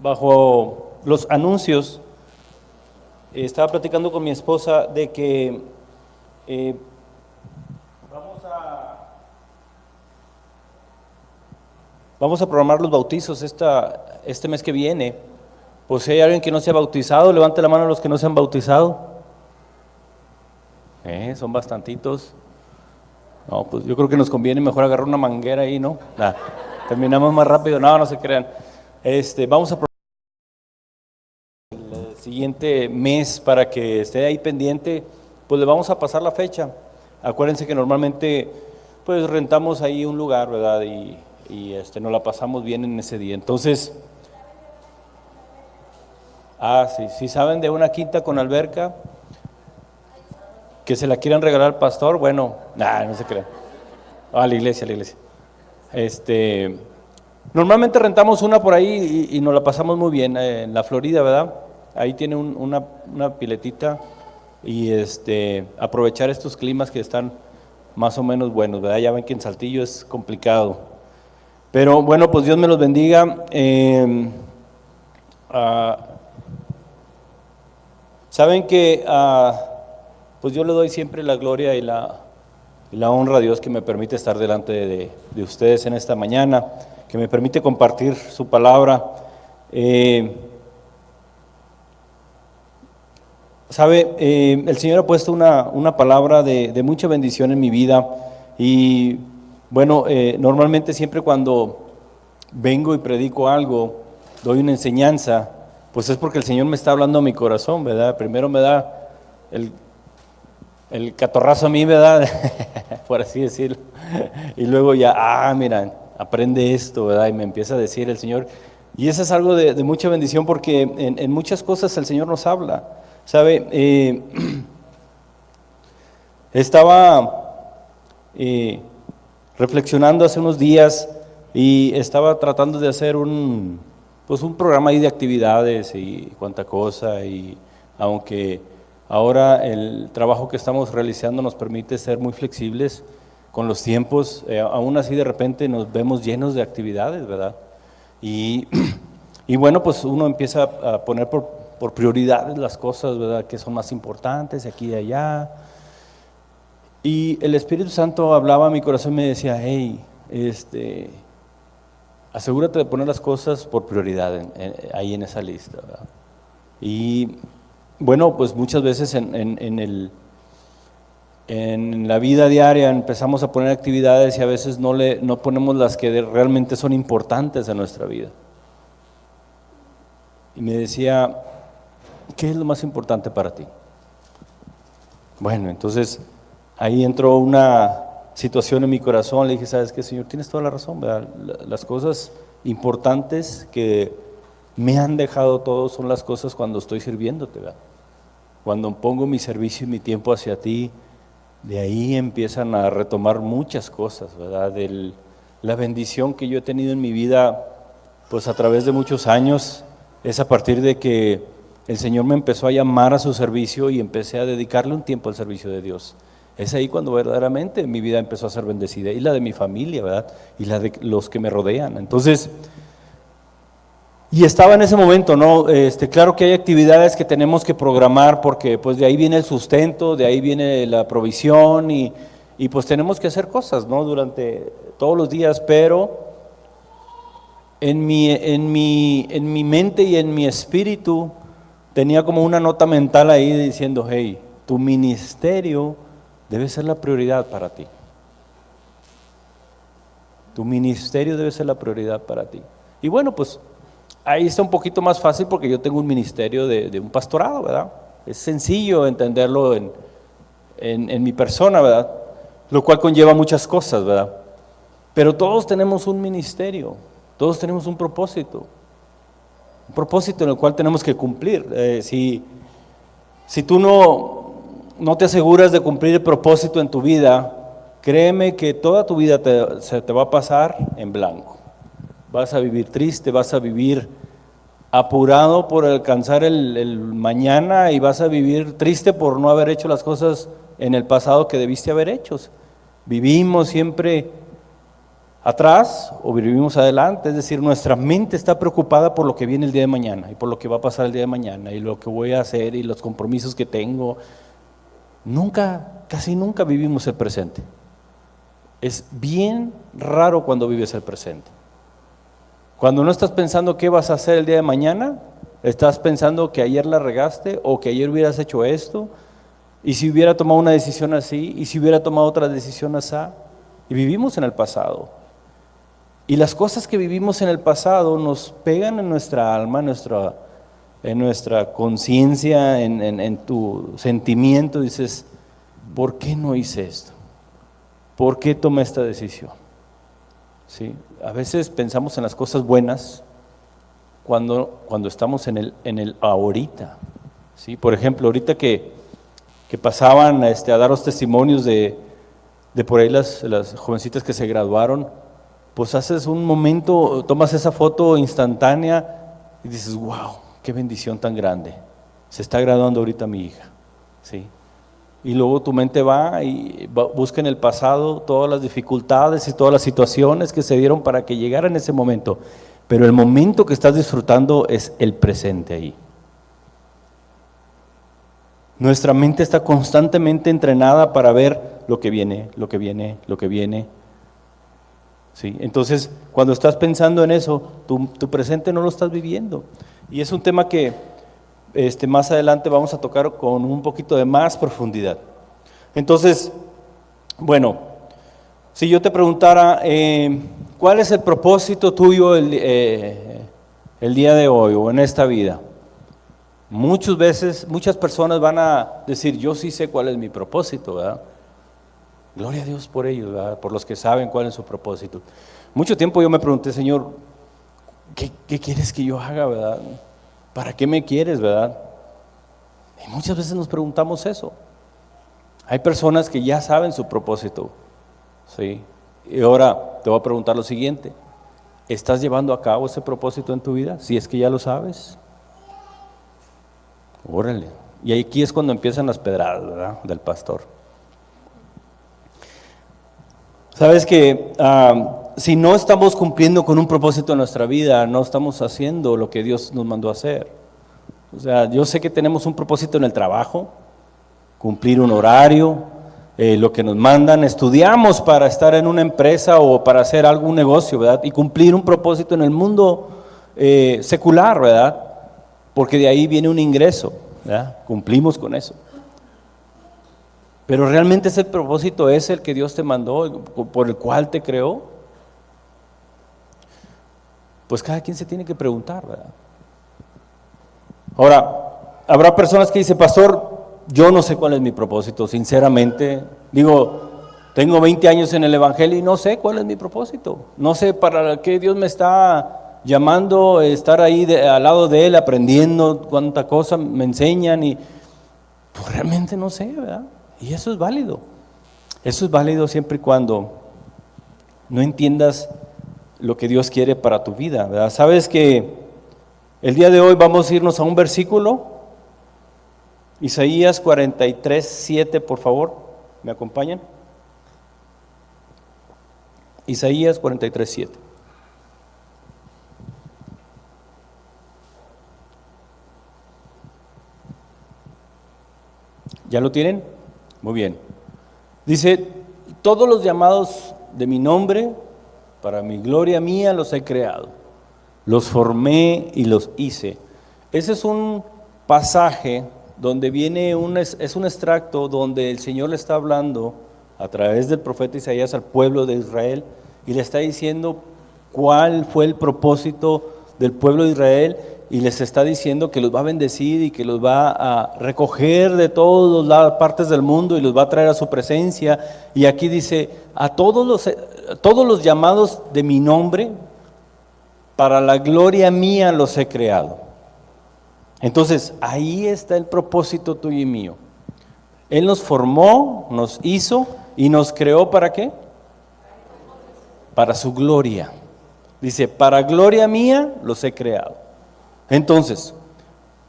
bajo los anuncios, estaba platicando con mi esposa de que vamos a programar los bautizos este mes que viene. Pues si hay alguien que no se ha bautizado, levante la mano a los que no se han bautizado. Son bastantitos. No, pues yo creo que nos conviene mejor agarrar una manguera ahí, ¿no? Terminamos más rápido. No se crean. Vamos a el siguiente mes para que esté ahí pendiente, pues le vamos a pasar la fecha. Acuérdense que normalmente pues rentamos ahí un lugar, ¿verdad? Y nos la pasamos bien en ese día. Entonces, si saben de una quinta con alberca que se la quieran regalar al pastor, bueno, no se crean. La iglesia. Normalmente rentamos una por ahí y nos la pasamos muy bien en la Florida, ¿verdad? Ahí tiene una piletita y aprovechar estos climas que están más o menos buenos, ¿verdad? Ya ven que en Saltillo es complicado. Pero bueno, pues Dios me los bendiga. Saben que pues yo le doy siempre la gloria y la honra a Dios que me permite estar delante de ustedes en esta mañana, que me permite compartir su palabra. El Señor ha puesto una palabra de mucha bendición en mi vida y bueno, normalmente siempre cuando vengo y predico algo, doy una enseñanza, pues es porque el Señor me está hablando a mi corazón, ¿verdad? Primero me da el catorrazo a mí, ¿verdad? Por así decirlo. Y luego ya, mira, aprende esto, ¿verdad? Y me empieza a decir el Señor. Y eso es algo de mucha bendición porque en muchas cosas el Señor nos habla. ¿Sabe? Estaba reflexionando hace unos días y estaba tratando de hacer un programa ahí de actividades y cuánta cosa, y aunque ahora el trabajo que estamos realizando nos permite ser muy flexibles con los tiempos, aún así de repente nos vemos llenos de actividades, ¿verdad? Y bueno, pues uno empieza a poner por prioridades las cosas, ¿verdad? Que son más importantes, aquí y allá. Y el Espíritu Santo hablaba a mi corazón y me decía, hey, asegúrate de poner las cosas por prioridad ahí en esa lista, ¿verdad? Y bueno, pues muchas veces en la vida diaria empezamos a poner actividades y a veces no ponemos las que realmente son importantes en nuestra vida. Y me decía, ¿qué es lo más importante para ti? Bueno, entonces ahí entró una situación en mi corazón, le dije, ¿sabes qué, Señor? Tienes toda la razón, ¿verdad? Las cosas importantes que me han dejado todo son las cosas cuando estoy sirviéndote, ¿verdad? Cuando pongo mi servicio y mi tiempo hacia ti, de ahí empiezan a retomar muchas cosas, ¿verdad? La bendición que yo he tenido en mi vida, pues a través de muchos años, es a partir de que el Señor me empezó a llamar a su servicio y empecé a dedicarle un tiempo al servicio de Dios. Es ahí cuando verdaderamente mi vida empezó a ser bendecida, y la de mi familia, ¿verdad? Y la de los que me rodean. Entonces, y estaba en ese momento, ¿no? Claro que hay actividades que tenemos que programar porque pues de ahí viene el sustento, de ahí viene la provisión y pues tenemos que hacer cosas, ¿no? Durante todos los días, pero en mi mente y en mi espíritu tenía como una nota mental ahí diciendo, hey, tu ministerio debe ser la prioridad para ti. Tu ministerio debe ser la prioridad para ti. Y bueno, pues ahí está un poquito más fácil porque yo tengo un ministerio de un pastorado, ¿verdad? Es sencillo entenderlo en mi persona, ¿verdad? Lo cual conlleva muchas cosas, ¿verdad? Pero todos tenemos un ministerio, todos tenemos un propósito en el cual tenemos que cumplir. Si tú no te aseguras de cumplir el propósito en tu vida, créeme que toda tu vida se te va a pasar en blanco. Vas a vivir triste, vas a vivir apurado por alcanzar el mañana y vas a vivir triste por no haber hecho las cosas en el pasado que debiste haber hecho. Vivimos siempre atrás o vivimos adelante, es decir, nuestra mente está preocupada por lo que viene el día de mañana y por lo que va a pasar el día de mañana y lo que voy a hacer y los compromisos que tengo. Casi nunca vivimos el presente. Es bien raro cuando vives el presente. Cuando no estás pensando qué vas a hacer el día de mañana, estás pensando que ayer la regaste o que ayer hubieras hecho esto, y si hubiera tomado una decisión así, y si hubiera tomado otra decisión así, y vivimos en el pasado. Y las cosas que vivimos en el pasado nos pegan en nuestra alma, en nuestra conciencia, en tu sentimiento. Dices, ¿por qué no hice esto? ¿Por qué tomé esta decisión? ¿Sí? A veces pensamos en las cosas buenas cuando estamos en el ahorita. ¿Sí? Por ejemplo, ahorita que pasaban a dar los testimonios de por ahí las jovencitas que se graduaron, pues haces un momento, tomas esa foto instantánea y dices, wow, qué bendición tan grande, se está graduando ahorita mi hija, ¿sí? Y luego tu mente va y busca en el pasado todas las dificultades y todas las situaciones que se dieron para que llegara en ese momento, pero el momento que estás disfrutando es el presente ahí. Nuestra mente está constantemente entrenada para ver lo que viene, lo que viene, lo que viene. ¿Sí? Entonces, cuando estás pensando en eso, tu presente no lo estás viviendo. Y es un tema que más adelante vamos a tocar con un poquito de más profundidad. Entonces, bueno, si yo te preguntara, ¿cuál es el propósito tuyo el día de hoy o en esta vida? Muchas personas van a decir, yo sí sé cuál es mi propósito, ¿verdad? Gloria a Dios por ellos, ¿verdad? Por los que saben cuál es su propósito. Mucho tiempo yo me pregunté, Señor, ¿qué quieres que yo haga, verdad? ¿Para qué me quieres, verdad? Y muchas veces nos preguntamos eso. Hay personas que ya saben su propósito, ¿sí? Y ahora te voy a preguntar lo siguiente, ¿estás llevando a cabo ese propósito en tu vida? Si es que ya lo sabes. Órale. Y aquí es cuando empiezan las pedradas, ¿verdad? Del pastor. Sabes que si no estamos cumpliendo con un propósito en nuestra vida, no estamos haciendo lo que Dios nos mandó a hacer. O sea, yo sé que tenemos un propósito en el trabajo, cumplir un horario, lo que nos mandan, estudiamos para estar en una empresa o para hacer algún negocio, ¿verdad? Y cumplir un propósito en el mundo secular, ¿verdad? Porque de ahí viene un ingreso, ¿verdad? Cumplimos con eso. Pero realmente ese propósito es el que Dios te mandó, por el cual te creó. Pues cada quien se tiene que preguntar, ¿verdad? Ahora, habrá personas que dicen, pastor, yo no sé cuál es mi propósito, sinceramente. Digo, tengo 20 años en el Evangelio y no sé cuál es mi propósito. No sé para qué Dios me está llamando, estar ahí al lado de Él, aprendiendo cuánta cosa me enseñan y pues realmente no sé, ¿verdad? Y eso es válido. Eso es válido siempre y cuando no entiendas lo que Dios quiere para tu vida, ¿verdad? Sabes que el día de hoy vamos a irnos a un versículo, Isaías 43:7, por favor, ¿me acompañan? Isaías 43:7. ¿Ya lo tienen? Muy bien. Dice, todos los llamados de mi nombre, para mi gloria mía los he creado, los formé y los hice. Ese es un pasaje donde viene es un extracto donde el Señor le está hablando a través del profeta Isaías al pueblo de Israel y le está diciendo cuál fue el propósito del pueblo de Israel y les está diciendo que los va a bendecir y que los va a recoger de todas las partes del mundo y los va a traer a su presencia. Y aquí dice, a todos los llamados de mi nombre, para la gloria mía los he creado. Entonces, ahí está el propósito tuyo y mío. Él nos formó, nos hizo y nos creó ¿para qué? Para su gloria. Dice, para gloria mía los he creado. Entonces,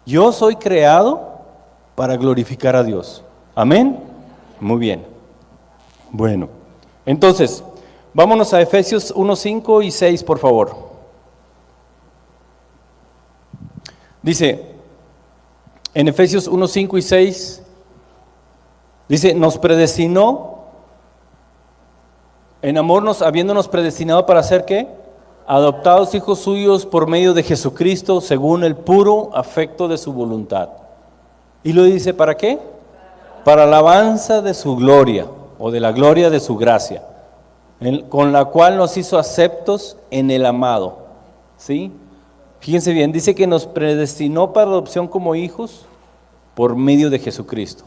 yo soy creado para glorificar a Dios. ¿Amén? Muy bien. Bueno, entonces, Vámonos a Efesios 1, 5 y 6, por favor. Dice, en Efesios 1, 5 y 6, dice, nos predestinó, en amor habiéndonos predestinado para hacer ¿qué? Adoptados hijos suyos por medio de Jesucristo, según el puro afecto de su voluntad. Y lo dice, ¿para qué? Para alabanza de su gloria, o de la gloria de su gracia, con la cual nos hizo aceptos en el amado. ¿Sí? Fíjense bien, dice que nos predestinó para adopción como hijos por medio de Jesucristo.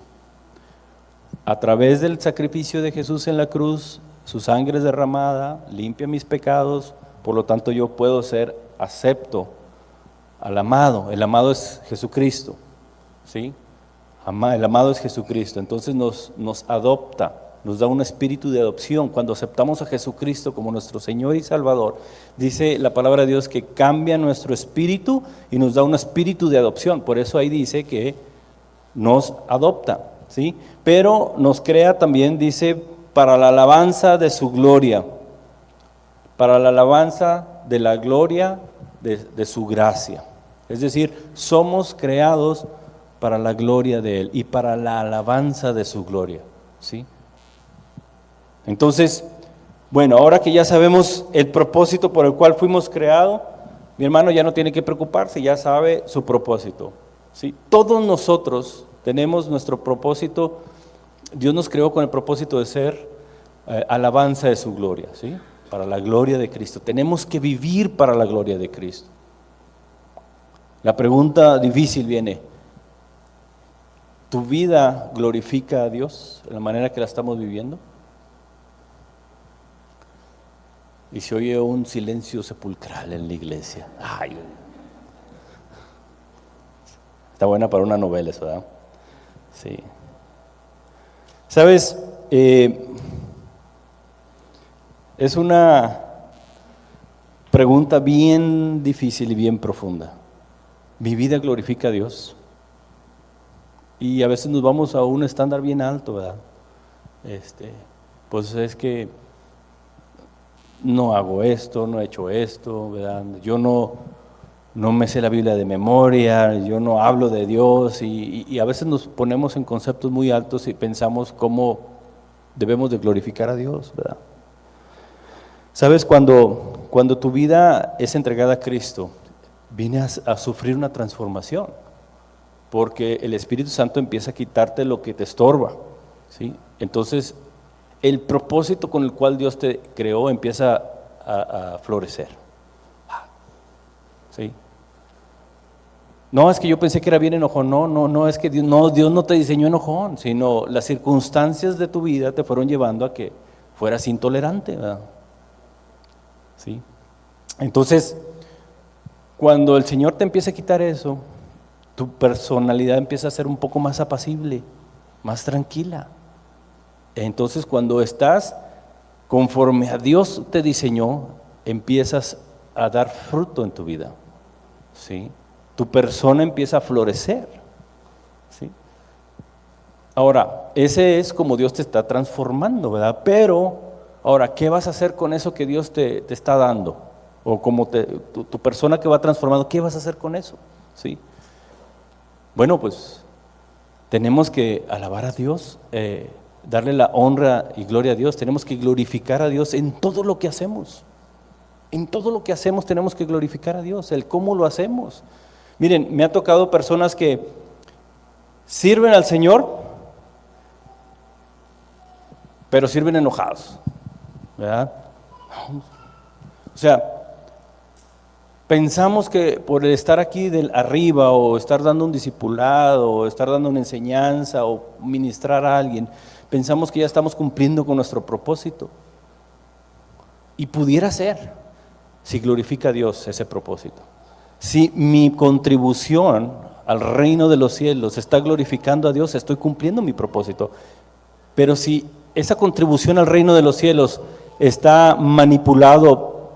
A través del sacrificio de Jesús en la cruz, su sangre es derramada, limpia mis pecados, por lo tanto yo puedo ser acepto al amado. El amado es Jesucristo, ¿sí? El amado es Jesucristo, entonces nos adopta, nos da un espíritu de adopción. Cuando aceptamos a Jesucristo como nuestro Señor y Salvador, dice la palabra de Dios que cambia nuestro espíritu y nos da un espíritu de adopción. Por eso ahí dice que nos adopta, ¿sí? Pero nos crea también, dice, para la alabanza de su gloria, para la alabanza de la gloria de su gracia. Es decir, somos creados para la gloria de Él y para la alabanza de su gloria, ¿sí? Entonces, bueno, ahora que ya sabemos el propósito por el cual fuimos creados, mi hermano ya no tiene que preocuparse, ya sabe su propósito, ¿sí? Todos nosotros tenemos nuestro propósito. Dios nos creó con el propósito de ser alabanza de su gloria, ¿sí? Para la gloria de Cristo. Tenemos que vivir para la gloria de Cristo. La pregunta difícil viene: ¿tu vida glorifica a Dios de la manera que la estamos viviendo? Y se oye un silencio sepulcral en la iglesia. Ay, está buena para una novela eso, ¿verdad? Sí. ¿Sabes? Es una pregunta bien difícil y bien profunda. ¿Mi vida glorifica a Dios? Y a veces nos vamos a un estándar bien alto, ¿verdad? Pues es que no hago esto, no he hecho esto, ¿verdad? Yo no me sé la Biblia de memoria, yo no hablo de Dios, y a veces nos ponemos en conceptos muy altos y pensamos cómo debemos de glorificar a Dios, ¿verdad? ¿Sabes? Cuando tu vida es entregada a Cristo, vienes a sufrir una transformación, porque el Espíritu Santo empieza a quitarte lo que te estorba, ¿sí? Entonces, el propósito con el cual Dios te creó empieza a florecer, ¿sí? No, es que yo pensé que era bien enojón. No, es que Dios no te diseñó enojón, sino las circunstancias de tu vida te fueron llevando a que fueras intolerante, ¿verdad? ¿Sí? Entonces, cuando el Señor te empieza a quitar eso, tu personalidad empieza a ser un poco más apacible, más tranquila. Entonces, cuando estás conforme a Dios te diseñó, empiezas a dar fruto en tu vida, ¿sí? Tu persona empieza a florecer, ¿sí? Ahora, ese es como Dios te está transformando, ¿verdad? Pero, ahora, ¿qué vas a hacer con eso que Dios te está dando? O como tu persona que va transformando, ¿qué vas a hacer con eso? ¿Sí? Bueno, pues tenemos que alabar a Dios, darle la honra y gloria a Dios. Tenemos que glorificar a Dios en todo lo que hacemos. En todo lo que hacemos tenemos que glorificar a Dios. El cómo lo hacemos. Miren, me ha tocado personas que sirven al Señor, pero sirven enojados, ¿verdad? O sea, pensamos que por estar aquí arriba, o estar dando un discipulado, o estar dando una enseñanza, o ministrar a alguien, pensamos que ya estamos cumpliendo con nuestro propósito. Y pudiera ser, si glorifica a Dios ese propósito. Si mi contribución al reino de los cielos está glorificando a Dios, estoy cumpliendo mi propósito. Pero si esa contribución al reino de los cielos está manipulado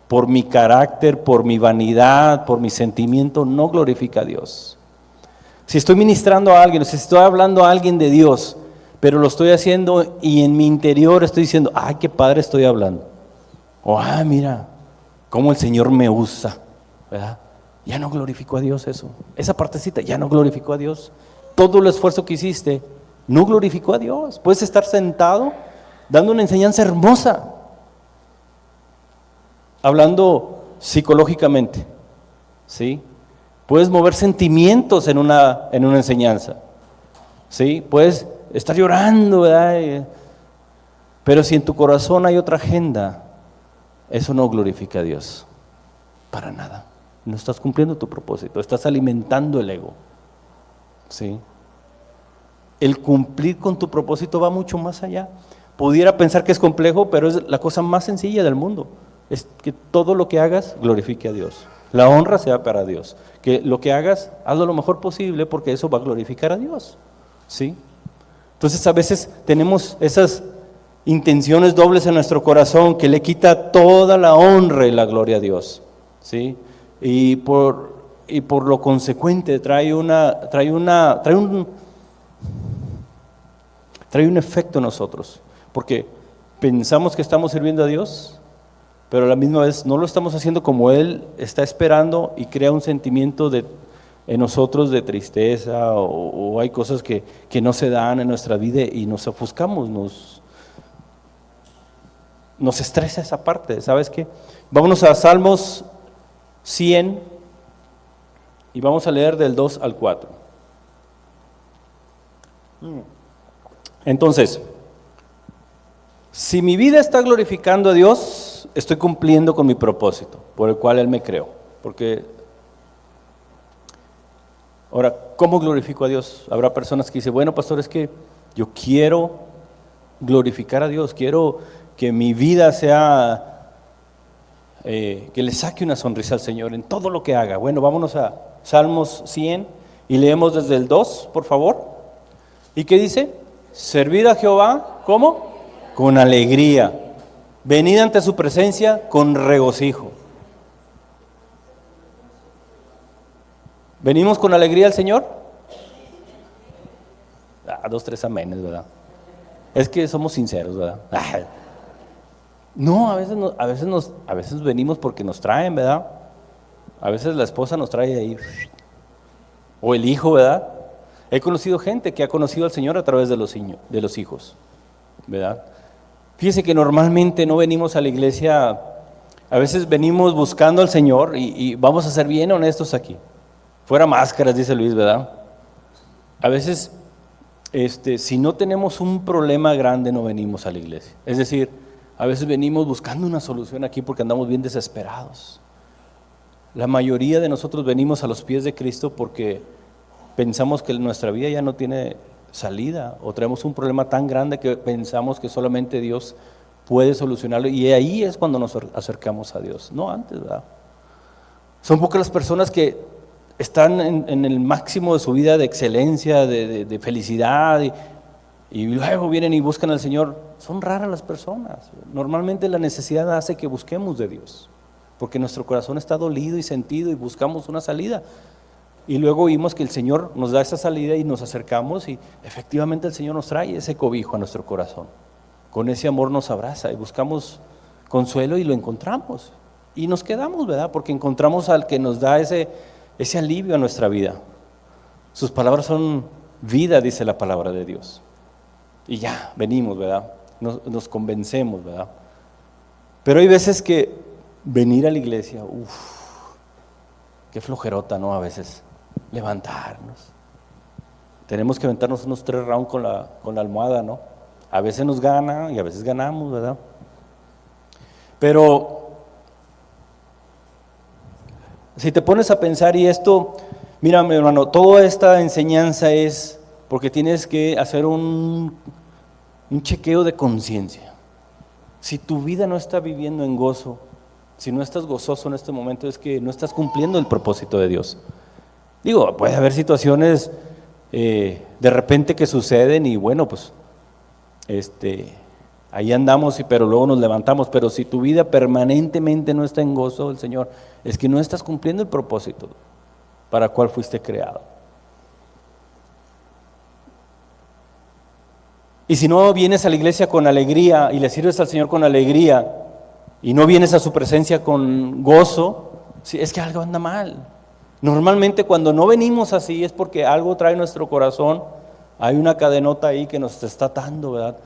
por mi carácter, por mi vanidad, por mi sentimiento, no glorifica a Dios. Si estoy ministrando a alguien, si estoy hablando a alguien de Dios, pero lo estoy haciendo y en mi interior estoy diciendo, ay, qué padre estoy hablando, O, mira, cómo el Señor me usa, ¿verdad? Ya no glorificó a Dios eso. Esa partecita ya no glorificó a Dios. Todo el esfuerzo que hiciste no glorificó a Dios. Puedes estar sentado dando una enseñanza hermosa, hablando psicológicamente, ¿sí? Puedes mover sentimientos en una enseñanza, ¿sí? Puedes estar llorando, ¿verdad? Pero si en tu corazón hay otra agenda, eso no glorifica a Dios, para nada. No estás cumpliendo tu propósito, estás alimentando el ego, ¿sí? El cumplir con tu propósito va mucho más allá. Pudiera pensar que es complejo, pero es la cosa más sencilla del mundo. Es que todo lo que hagas glorifique a Dios. La honra sea para Dios. Que lo que hagas, hazlo lo mejor posible, porque eso va a glorificar a Dios, ¿sí? Entonces a veces tenemos esas intenciones dobles en nuestro corazón que le quita toda la honra y la gloria a Dios, ¿sí? Y por lo consecuente trae un efecto en nosotros, porque pensamos que estamos sirviendo a Dios, pero a la misma vez no lo estamos haciendo como Él está esperando, y crea un sentimiento en nosotros de tristeza, o hay cosas que no se dan en nuestra vida y nos ofuscamos, nos estresa esa parte. ¿Sabes qué? Vámonos a Salmos 100 y vamos a leer del 2 al 4. Entonces, si mi vida está glorificando a Dios, estoy cumpliendo con mi propósito por el cual Él me creó. Porque ahora, ¿cómo glorifico a Dios? Habrá personas que dicen, bueno, pastor, es que yo quiero glorificar a Dios, quiero que mi vida sea, que le saque una sonrisa al Señor en todo lo que haga. Bueno, vámonos a Salmos 100 y leemos desde el 2, por favor. ¿Y qué dice? Servid a Jehová, ¿cómo? Con alegría. Venid ante su presencia con regocijo. ¿Venimos con alegría al Señor? 2, 3 aménes, ¿verdad? Es que somos sinceros, ¿verdad? No, a veces venimos porque nos traen, ¿verdad? A veces la esposa nos trae ahí, o el hijo, ¿verdad? He conocido gente que ha conocido al Señor a través de los hijos, ¿verdad? Fíjese que normalmente no venimos a la iglesia, a veces venimos buscando al Señor, y vamos a ser bien honestos aquí. Fuera máscaras, dice Luis, ¿verdad? A veces, si no tenemos un problema grande, no venimos a la iglesia. Es decir, a veces venimos buscando una solución aquí porque andamos bien desesperados. La mayoría de nosotros venimos a los pies de Cristo porque pensamos que nuestra vida ya no tiene salida, o traemos un problema tan grande que pensamos que solamente Dios puede solucionarlo, y ahí es cuando nos acercamos a Dios, no antes, ¿verdad? Son pocas las personas que están en el máximo de su vida de excelencia, de felicidad, y luego vienen y buscan al Señor. Son raras las personas. Normalmente la necesidad hace que busquemos de Dios, porque nuestro corazón está dolido y sentido y buscamos una salida. Y luego vimos que el Señor nos da esa salida y nos acercamos, y efectivamente el Señor nos trae ese cobijo a nuestro corazón. Con ese amor nos abraza y buscamos consuelo y lo encontramos. Y nos quedamos, ¿verdad? Porque encontramos al que nos da ese alivio a nuestra vida. Sus palabras son vida, dice la palabra de Dios. Y ya, venimos, ¿verdad? Nos convencemos, ¿verdad? Pero hay veces que venir a la iglesia, qué flojerota, ¿no? A veces levantarnos. Tenemos que aventarnos unos 3 rounds con la almohada, ¿no? A veces nos gana y a veces ganamos, ¿verdad? Pero si te pones a pensar, y esto, mira, mi hermano, toda esta enseñanza es porque tienes que hacer un chequeo de conciencia. Si tu vida no está viviendo en gozo, si no estás gozoso en este momento, es que no estás cumpliendo el propósito de Dios. Digo, puede haber situaciones de repente que suceden, y bueno, pues ahí andamos, pero luego nos levantamos. Pero si tu vida permanentemente no está en gozo del Señor, es que no estás cumpliendo el propósito para el cual fuiste creado. Y si no vienes a la iglesia con alegría y le sirves al Señor con alegría, y no vienes a su presencia con gozo, sí, es que algo anda mal. Normalmente cuando no venimos así es porque algo trae nuestro corazón, hay una cadenota ahí que nos está atando, ¿verdad?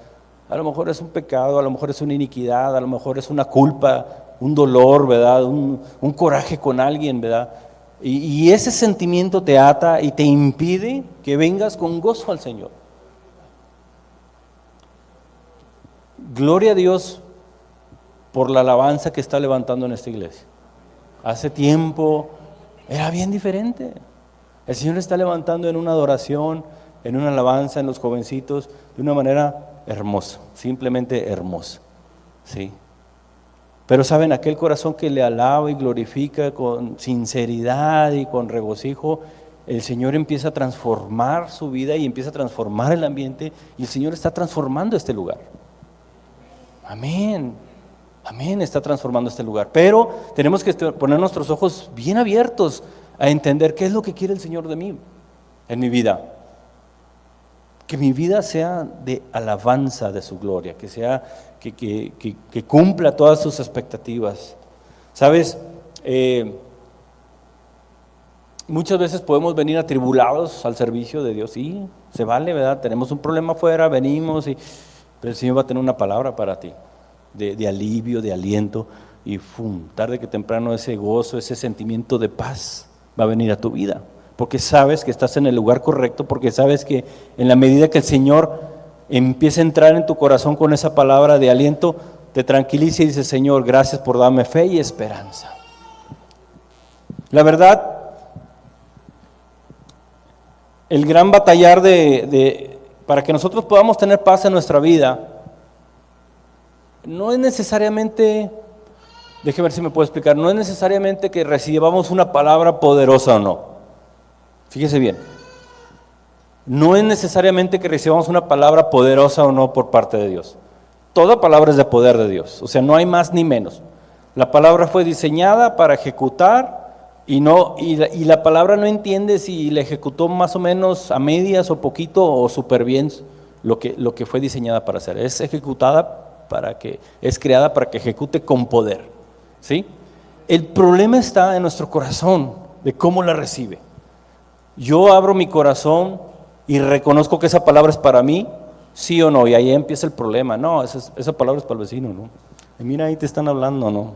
A lo mejor es un pecado, a lo mejor es una iniquidad, a lo mejor es una culpa, un dolor, ¿verdad? Un coraje con alguien, ¿verdad? Y ese sentimiento te ata y te impide que vengas con gozo al Señor. Gloria a Dios por la alabanza que está levantando en esta iglesia. Hace tiempo era bien diferente. El Señor está levantando en una adoración, en una alabanza, en los jovencitos, de una manera hermosa, simplemente hermosa, ¿sí? Pero saben, aquel corazón que le alaba y glorifica con sinceridad y con regocijo, el Señor empieza a transformar su vida y empieza a transformar el ambiente, y el Señor está transformando este lugar. Amén, amén, está transformando este lugar. Pero tenemos que poner nuestros ojos bien abiertos a entender qué es lo que quiere el Señor de mí, en mi vida. Que mi vida sea de alabanza de su gloria, que sea, que cumpla todas sus expectativas. ¿Sabes? Muchas veces podemos venir atribulados al servicio de Dios, sí, se vale, ¿verdad? Tenemos un problema afuera, venimos, pero el Señor va a tener una palabra para ti, de alivio, de aliento, y tarde que temprano ese gozo, ese sentimiento de paz va a venir a tu vida. Porque sabes que estás en el lugar correcto, porque sabes que en la medida que el Señor empieza a entrar en tu corazón con esa palabra de aliento, te tranquiliza y dice: Señor, gracias por darme fe y esperanza. La verdad, el gran batallar para que nosotros podamos tener paz en nuestra vida, no es necesariamente, déjeme ver si me puedo explicar, no es necesariamente que recibamos una palabra poderosa o no. Fíjese bien, no es necesariamente que recibamos una palabra poderosa o no por parte de Dios. Toda palabra es de poder de Dios, o sea, no hay más ni menos. La palabra fue diseñada para ejecutar y la palabra no entiende si la ejecutó más o menos a medias o poquito o súper bien lo que fue diseñada para hacer. Es ejecutada es creada para que ejecute con poder, ¿sí? El problema está en nuestro corazón, de cómo la recibe. Yo abro mi corazón y reconozco que esa palabra es para mí, sí o no, y ahí empieza el problema. No, esa palabra es para el vecino, ¿no? Y mira, ahí te están hablando, ¿no?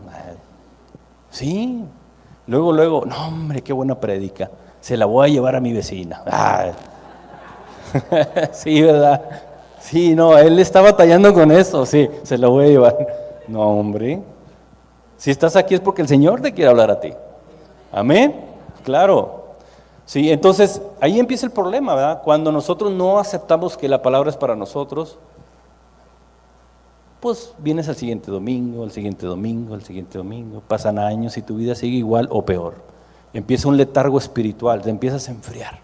Sí, luego, no hombre, qué buena prédica, se la voy a llevar a mi vecina. Sí, ¿verdad? Sí, no, él está batallando con eso, sí, se la voy a llevar. No, hombre, si estás aquí es porque el Señor te quiere hablar a ti. Amén, claro. Sí, entonces ahí empieza el problema, ¿verdad? Cuando nosotros no aceptamos que la palabra es para nosotros, pues vienes al siguiente domingo, al siguiente domingo, al siguiente domingo, pasan años y tu vida sigue igual o peor. Empieza un letargo espiritual, te empiezas a enfriar.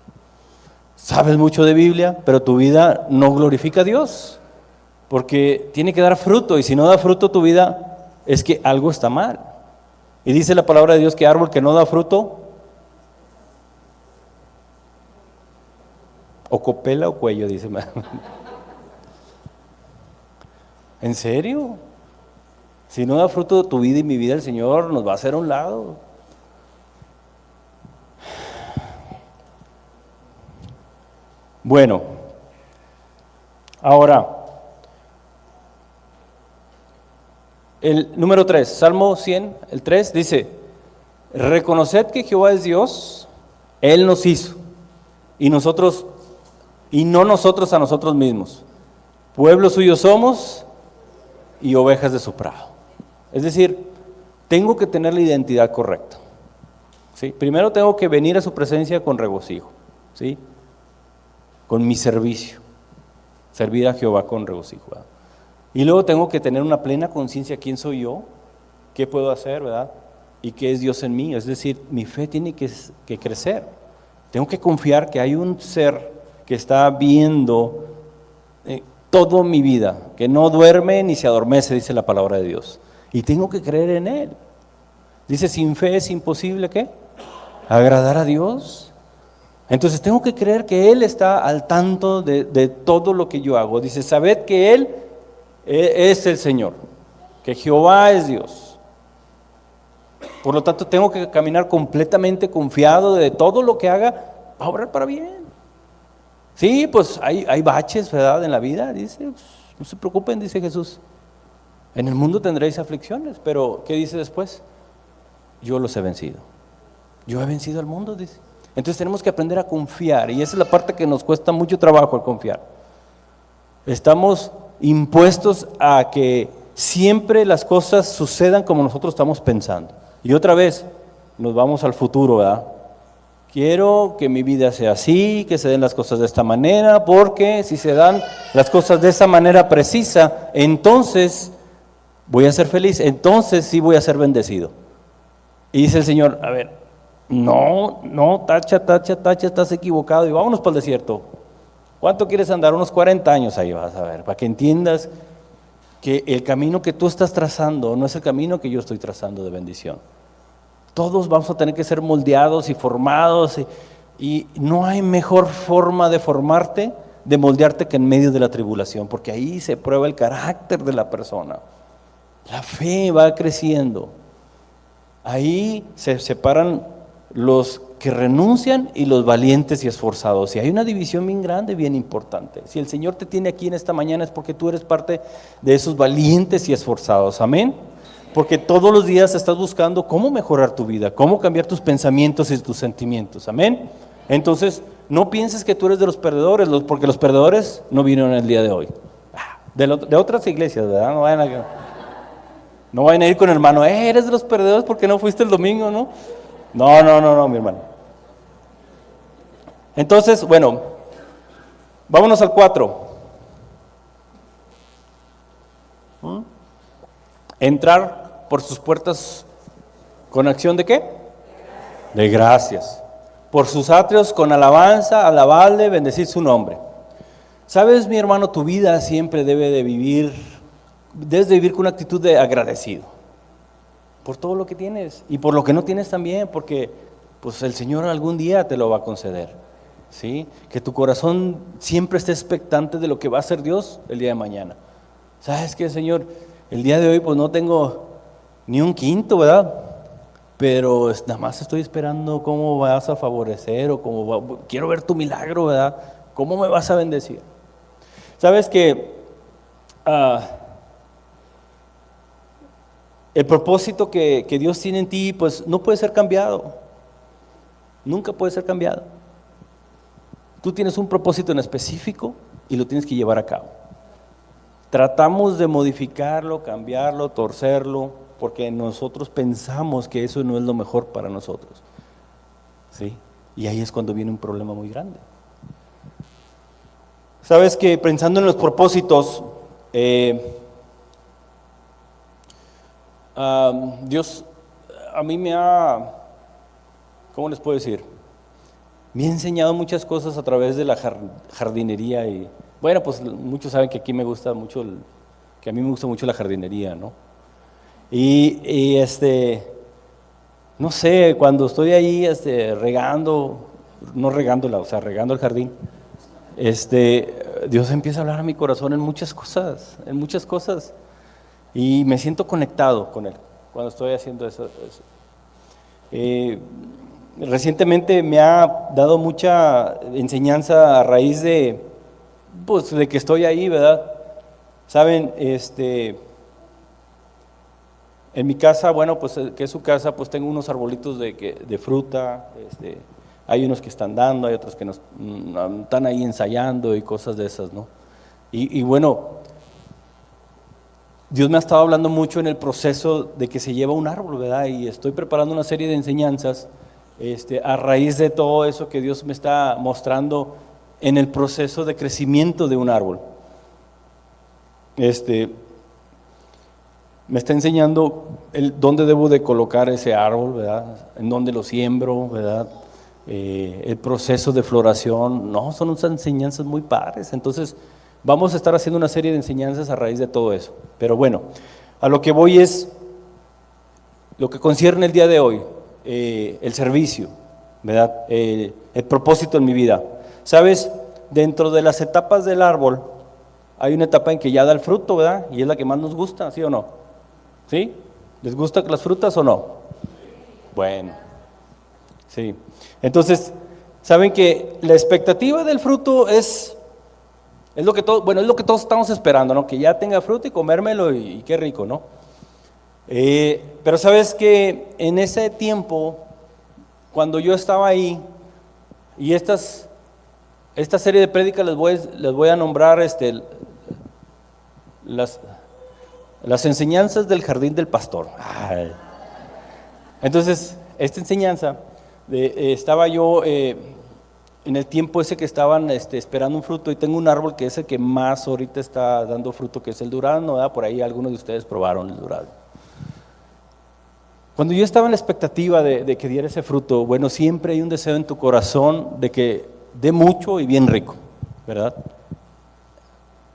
Sabes mucho de Biblia, pero tu vida no glorifica a Dios, porque tiene que dar fruto, y si no da fruto tu vida, es que algo está mal. Y dice la palabra de Dios que árbol que no da fruto, o copela o cuello, dice. ¿En serio? Si no da fruto tu vida y mi vida, el Señor nos va a hacer a un lado. Bueno, ahora, el número 3, Salmo 100, el 3 dice: reconoced que Jehová es Dios, Él nos hizo, y no nosotros a nosotros mismos. Pueblo suyo somos y ovejas de su prado. Es decir, tengo que tener la identidad correcta, ¿sí? Primero tengo que venir a su presencia con regocijo, ¿sí? Con mi servicio, servir a Jehová con regocijo, ¿verdad? Y luego tengo que tener una plena conciencia: quién soy yo, qué puedo hacer, ¿verdad? Y qué es Dios en mí. Es decir, mi fe tiene que crecer. Tengo que confiar que hay un ser que está viendo toda mi vida, que no duerme ni se adormece, dice la palabra de Dios. Y tengo que creer en Él. Dice: sin fe es imposible, ¿qué? Agradar a Dios. Entonces tengo que creer que Él está al tanto de todo lo que yo hago. Dice: sabed que Él es el Señor. que Jehová es Dios. Por lo tanto, tengo que caminar completamente confiado de todo lo que haga, va a obrar para bien. Sí, pues hay baches, ¿verdad? En la vida, dice, pues, no se preocupen, dice Jesús. En el mundo tendréis aflicciones, pero ¿qué dice después? Yo los he vencido. Yo he vencido al mundo, dice. Entonces tenemos que aprender a confiar, y esa es la parte que nos cuesta mucho trabajo, el confiar. Estamos impuestos a que siempre las cosas sucedan como nosotros estamos pensando. Y otra vez, nos vamos al futuro, ¿verdad? Quiero que mi vida sea así, que se den las cosas de esta manera, porque si se dan las cosas de esa manera precisa, entonces voy a ser feliz, entonces sí voy a ser bendecido. Y dice el Señor, a ver, no, tacha, estás equivocado y vámonos para el desierto. ¿Cuánto quieres andar? Unos 40 años ahí vas a ver, para que entiendas que el camino que tú estás trazando no es el camino que yo estoy trazando de bendición. Todos vamos a tener que ser moldeados y formados y no hay mejor forma de formarte, de moldearte que en medio de la tribulación, porque ahí se prueba el carácter de la persona. La fe va creciendo. Ahí se separan los que renuncian y los valientes y esforzados. Y hay una división bien grande, bien importante. Si el Señor te tiene aquí en esta mañana es porque tú eres parte de esos valientes y esforzados. Amén. Porque todos los días estás buscando cómo mejorar tu vida, cómo cambiar tus pensamientos y tus sentimientos. Amén. Entonces, no pienses que tú eres de los perdedores, porque los perdedores no vinieron el día de hoy. De otras iglesias, ¿verdad? No vayan a ir con el hermano, eres de los perdedores porque no fuiste el domingo, ¿no? No, mi hermano. Entonces, bueno, vámonos al 4. Entrar por sus puertas con acción ¿de qué? De gracias. Por sus atrios con alabanza, alabarle, bendecir su nombre. Sabes, mi hermano, tu vida siempre debes de vivir con una actitud de agradecido. Por todo lo que tienes y por lo que no tienes también, porque pues el Señor algún día te lo va a conceder. ¿Sí? Que tu corazón siempre esté expectante de lo que va a hacer Dios el día de mañana. ¿Sabes qué, Señor? El día de hoy pues no tengo ni un quinto, ¿verdad? Pero nada más estoy esperando cómo vas a favorecer o quiero ver tu milagro, ¿verdad? ¿Cómo me vas a bendecir? ¿Sabes que el propósito que Dios tiene en ti pues no puede ser cambiado? Nunca puede ser cambiado. Tú tienes un propósito en específico y lo tienes que llevar a cabo. Tratamos de modificarlo, cambiarlo, torcerlo, porque nosotros pensamos que eso no es lo mejor para nosotros. ¿Sí? Y ahí es cuando viene un problema muy grande. Sabes que pensando en los propósitos, Dios a mí ¿cómo les puedo decir? Me ha enseñado muchas cosas a través de la jardinería y bueno, pues muchos saben que aquí me gusta mucho, que a mí me gusta mucho la jardinería, ¿no? Y no sé, cuando estoy ahí regando, no regándola, o sea, regando el jardín, Dios empieza a hablar a mi corazón en muchas cosas, y me siento conectado con Él cuando estoy haciendo eso. Recientemente me ha dado mucha enseñanza a raíz de que estoy ahí, ¿verdad? Saben, en mi casa, bueno, pues que es su casa, pues tengo unos arbolitos de fruta, hay unos que están dando, hay otros que están ahí ensayando y cosas de esas, ¿no? Y bueno, Dios me ha estado hablando mucho en el proceso de que se lleva un árbol, ¿verdad? Y estoy preparando una serie de enseñanzas a raíz de todo eso que Dios me está mostrando en el proceso de crecimiento de un árbol. Me está enseñando dónde debo de colocar ese árbol, ¿verdad? En dónde lo siembro, ¿verdad? El proceso de floración. No, son unas enseñanzas muy padres. Entonces vamos a estar haciendo una serie de enseñanzas a raíz de todo eso. Pero bueno, a lo que voy es lo que concierne el día de hoy, el servicio, ¿verdad? El propósito en mi vida. ¿Sabes? Dentro de las etapas del árbol hay una etapa en que ya da el fruto, ¿verdad? Y es la que más nos gusta, ¿sí o no? ¿Sí? ¿Les gustan las frutas o no? Bueno, sí. Entonces, saben que la expectativa del fruto es lo que es lo que todos estamos esperando, ¿no? Que ya tenga fruto y comérmelo y qué rico, ¿no? Pero sabes que en ese tiempo, cuando yo estaba ahí, y esta serie de prédicas les voy a nombrar las enseñanzas del jardín del pastor. Ay. Entonces, esta enseñanza, estaba yo en el tiempo ese que estaban esperando un fruto, y tengo un árbol que es el que más ahorita está dando fruto, que es el durazno, ¿verdad? Por ahí algunos de ustedes probaron el durazno. Cuando yo estaba en la expectativa de que diera ese fruto, bueno, siempre hay un deseo en tu corazón de que dé mucho y bien rico, ¿verdad?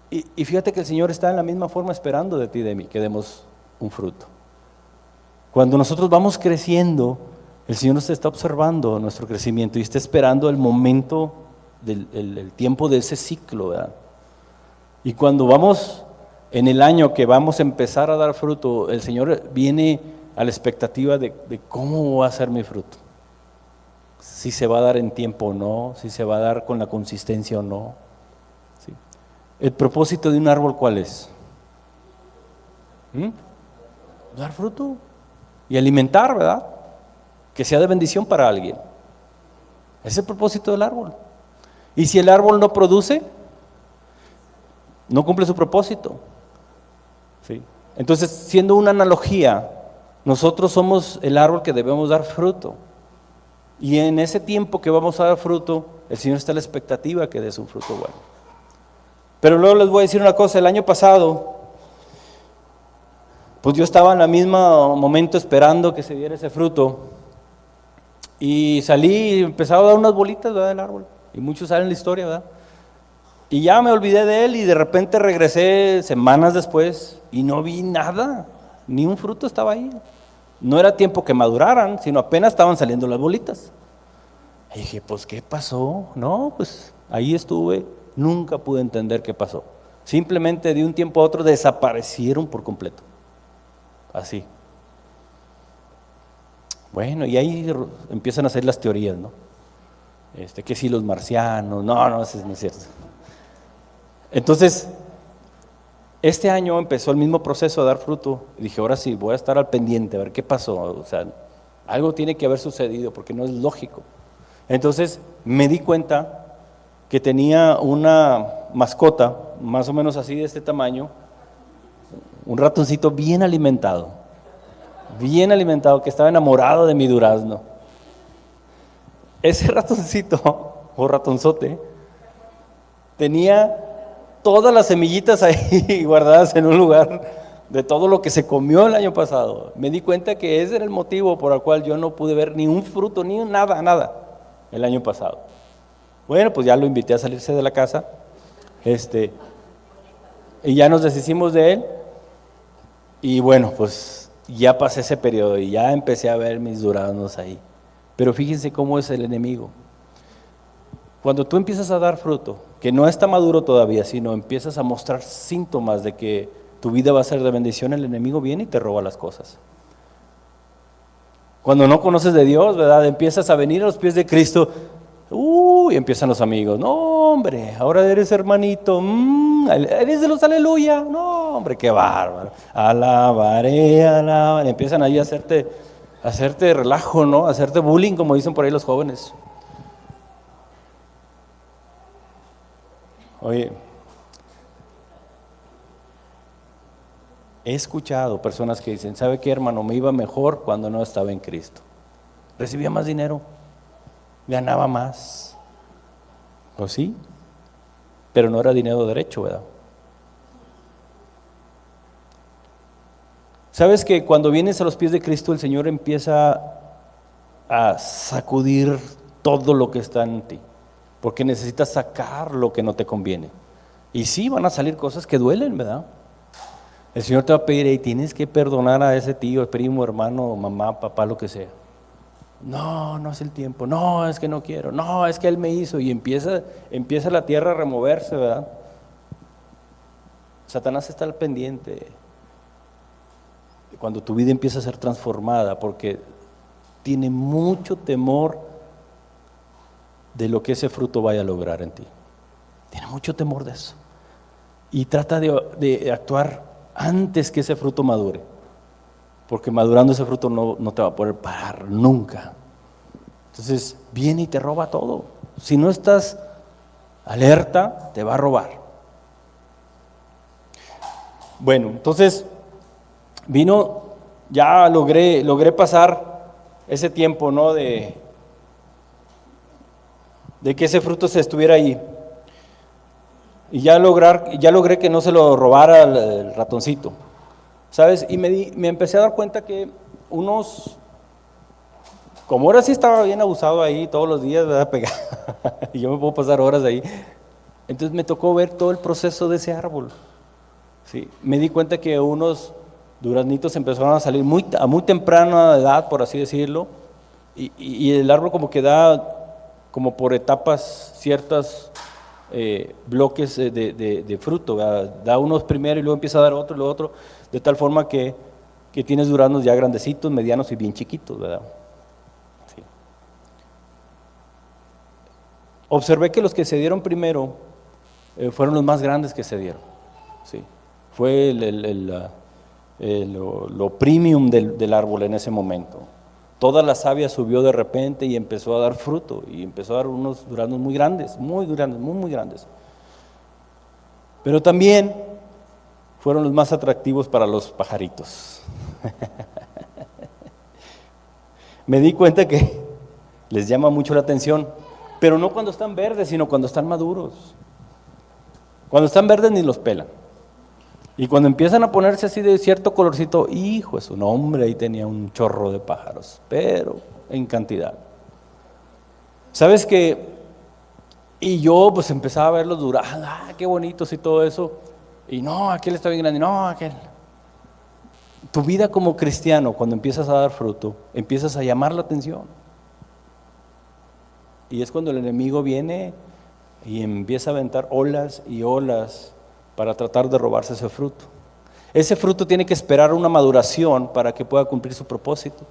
Y fíjate que el Señor está en la misma forma esperando de ti y de mí, que demos un fruto. Cuando nosotros vamos creciendo, el Señor nos está observando nuestro crecimiento y está esperando el momento el tiempo de ese ciclo, ¿verdad? Y cuando vamos en el año que vamos a empezar a dar fruto, el Señor viene a la expectativa de cómo va a ser mi fruto. Si se va a dar en tiempo o no, si se va a dar con la consistencia o no. ¿Sí? ¿El propósito de un árbol cuál es? Dar fruto y alimentar, ¿verdad? Que sea de bendición para alguien. Ese es el propósito del árbol. Y si el árbol no produce, no cumple su propósito. ¿Sí? Entonces, siendo una analogía, nosotros somos el árbol que debemos dar fruto. Y en ese tiempo que vamos a dar fruto, el Señor está a la expectativa que des un fruto bueno. Pero luego les voy a decir una cosa, el año pasado, pues yo estaba en el mismo momento esperando que se diera ese fruto, y salí y empezaba a dar unas bolitas, ¿verdad?, del árbol, y muchos saben la historia, ¿verdad? Y ya me olvidé de él, y de repente regresé semanas después y no vi nada, ni un fruto estaba ahí. No era tiempo que maduraran, sino apenas estaban saliendo las bolitas. Y dije, pues, ¿qué pasó? No, pues, ahí estuve, nunca pude entender qué pasó. Simplemente de un tiempo a otro desaparecieron por completo. Así. Bueno, y ahí empiezan a hacer las teorías, ¿no? Que si los marcianos, no, eso no es cierto. Entonces, este año empezó el mismo proceso de dar fruto, y dije, ahora sí, voy a estar al pendiente, a ver qué pasó, o sea, algo tiene que haber sucedido, porque no es lógico. Entonces, me di cuenta que tenía una mascota, más o menos así de este tamaño, un ratoncito bien alimentado, que estaba enamorado de mi durazno. Ese ratoncito, o ratonzote, tenía todas las semillitas ahí guardadas en un lugar de todo lo que se comió el año pasado. Me di cuenta que ese era el motivo por el cual yo no pude ver ni un fruto, ni nada el año pasado. Bueno, pues ya lo invité a salirse de la casa, y ya nos deshicimos de él, y bueno, pues ya pasé ese periodo y ya empecé a ver mis duraznos ahí. Pero fíjense cómo es el enemigo. Cuando tú empiezas a dar fruto, que no está maduro todavía, sino empiezas a mostrar síntomas de que tu vida va a ser de bendición, el enemigo viene y te roba las cosas. Cuando no conoces de Dios, ¿verdad?, empiezas a venir a los pies de Cristo, y empiezan los amigos, no hombre, ahora eres hermanito, eres de los aleluya, no hombre, qué bárbaro, alabaré, empiezan ahí a hacerte relajo, ¿no?, a hacerte bullying, como dicen por ahí los jóvenes. Oye, he escuchado personas que dicen, ¿sabe qué, hermano? Me iba mejor cuando no estaba en Cristo. Recibía más dinero, ganaba más. Pues sí, pero no era dinero derecho, ¿verdad? ¿Sabes que cuando vienes a los pies de Cristo, el Señor empieza a sacudir todo lo que está en ti? Porque necesitas sacar lo que no te conviene. Y sí, van a salir cosas que duelen, ¿verdad? El Señor te va a pedir, y tienes que perdonar a ese tío, primo, hermano, mamá, papá, lo que sea. No es el tiempo, no, es que no quiero, no, es que él me hizo, y empieza la tierra a removerse, ¿verdad? Satanás está al pendiente. cuando tu vida empieza a ser transformada, porque tiene mucho temor de lo que ese fruto vaya a lograr en ti. Tiene mucho temor de eso. Y trata de actuar antes que ese fruto madure, porque madurando ese fruto no te va a poder parar nunca. Entonces viene y te roba todo. Si no estás alerta, te va a robar. Bueno, entonces vino, ya logré pasar ese tiempo, ¿no? De que ese fruto se estuviera ahí. Y ya logré que no se lo robara el ratoncito, ¿sabes? Y me empecé a dar cuenta que como ahora sí estaba bien abusado ahí todos los días, ¿verdad? Pegado, y yo me puedo pasar horas ahí. Entonces me tocó ver todo el proceso de ese árbol. Sí, me di cuenta que unos duraznitos empezaron a salir a muy temprana edad, por así decirlo, y el árbol como que da como por etapas ciertas bloques de fruto, ¿verdad? Da unos primero y luego empieza a dar otro y luego otro, de tal forma que tienes duraznos ya grandecitos, medianos y bien chiquitos, ¿verdad? Sí. Observé que los que se dieron primero fueron los más grandes que se dieron. Sí. Fue lo premium del árbol en ese momento. Toda la savia subió de repente y empezó a dar fruto, y empezó a dar unos duraznos muy grandes, muy grandes, muy grandes. Pero también fueron los más atractivos para los pajaritos. Me di cuenta que les llama mucho la atención, pero no cuando están verdes, sino cuando están maduros. Cuando están verdes ni los pelan. Y cuando empiezan a ponerse así de cierto colorcito, hijo de su nombre, ahí tenía un chorro de pájaros, pero en cantidad. ¿Sabes qué? Y yo pues empezaba a ver los duraznos, qué bonitos y todo eso, y no, aquel está bien grande, no, aquel. Tu vida como cristiano, cuando empiezas a dar fruto, empiezas a llamar la atención. Y es cuando el enemigo viene y empieza a aventar olas y olas para tratar de robarse ese fruto. Ese fruto tiene que esperar una maduración para que pueda cumplir su propósito.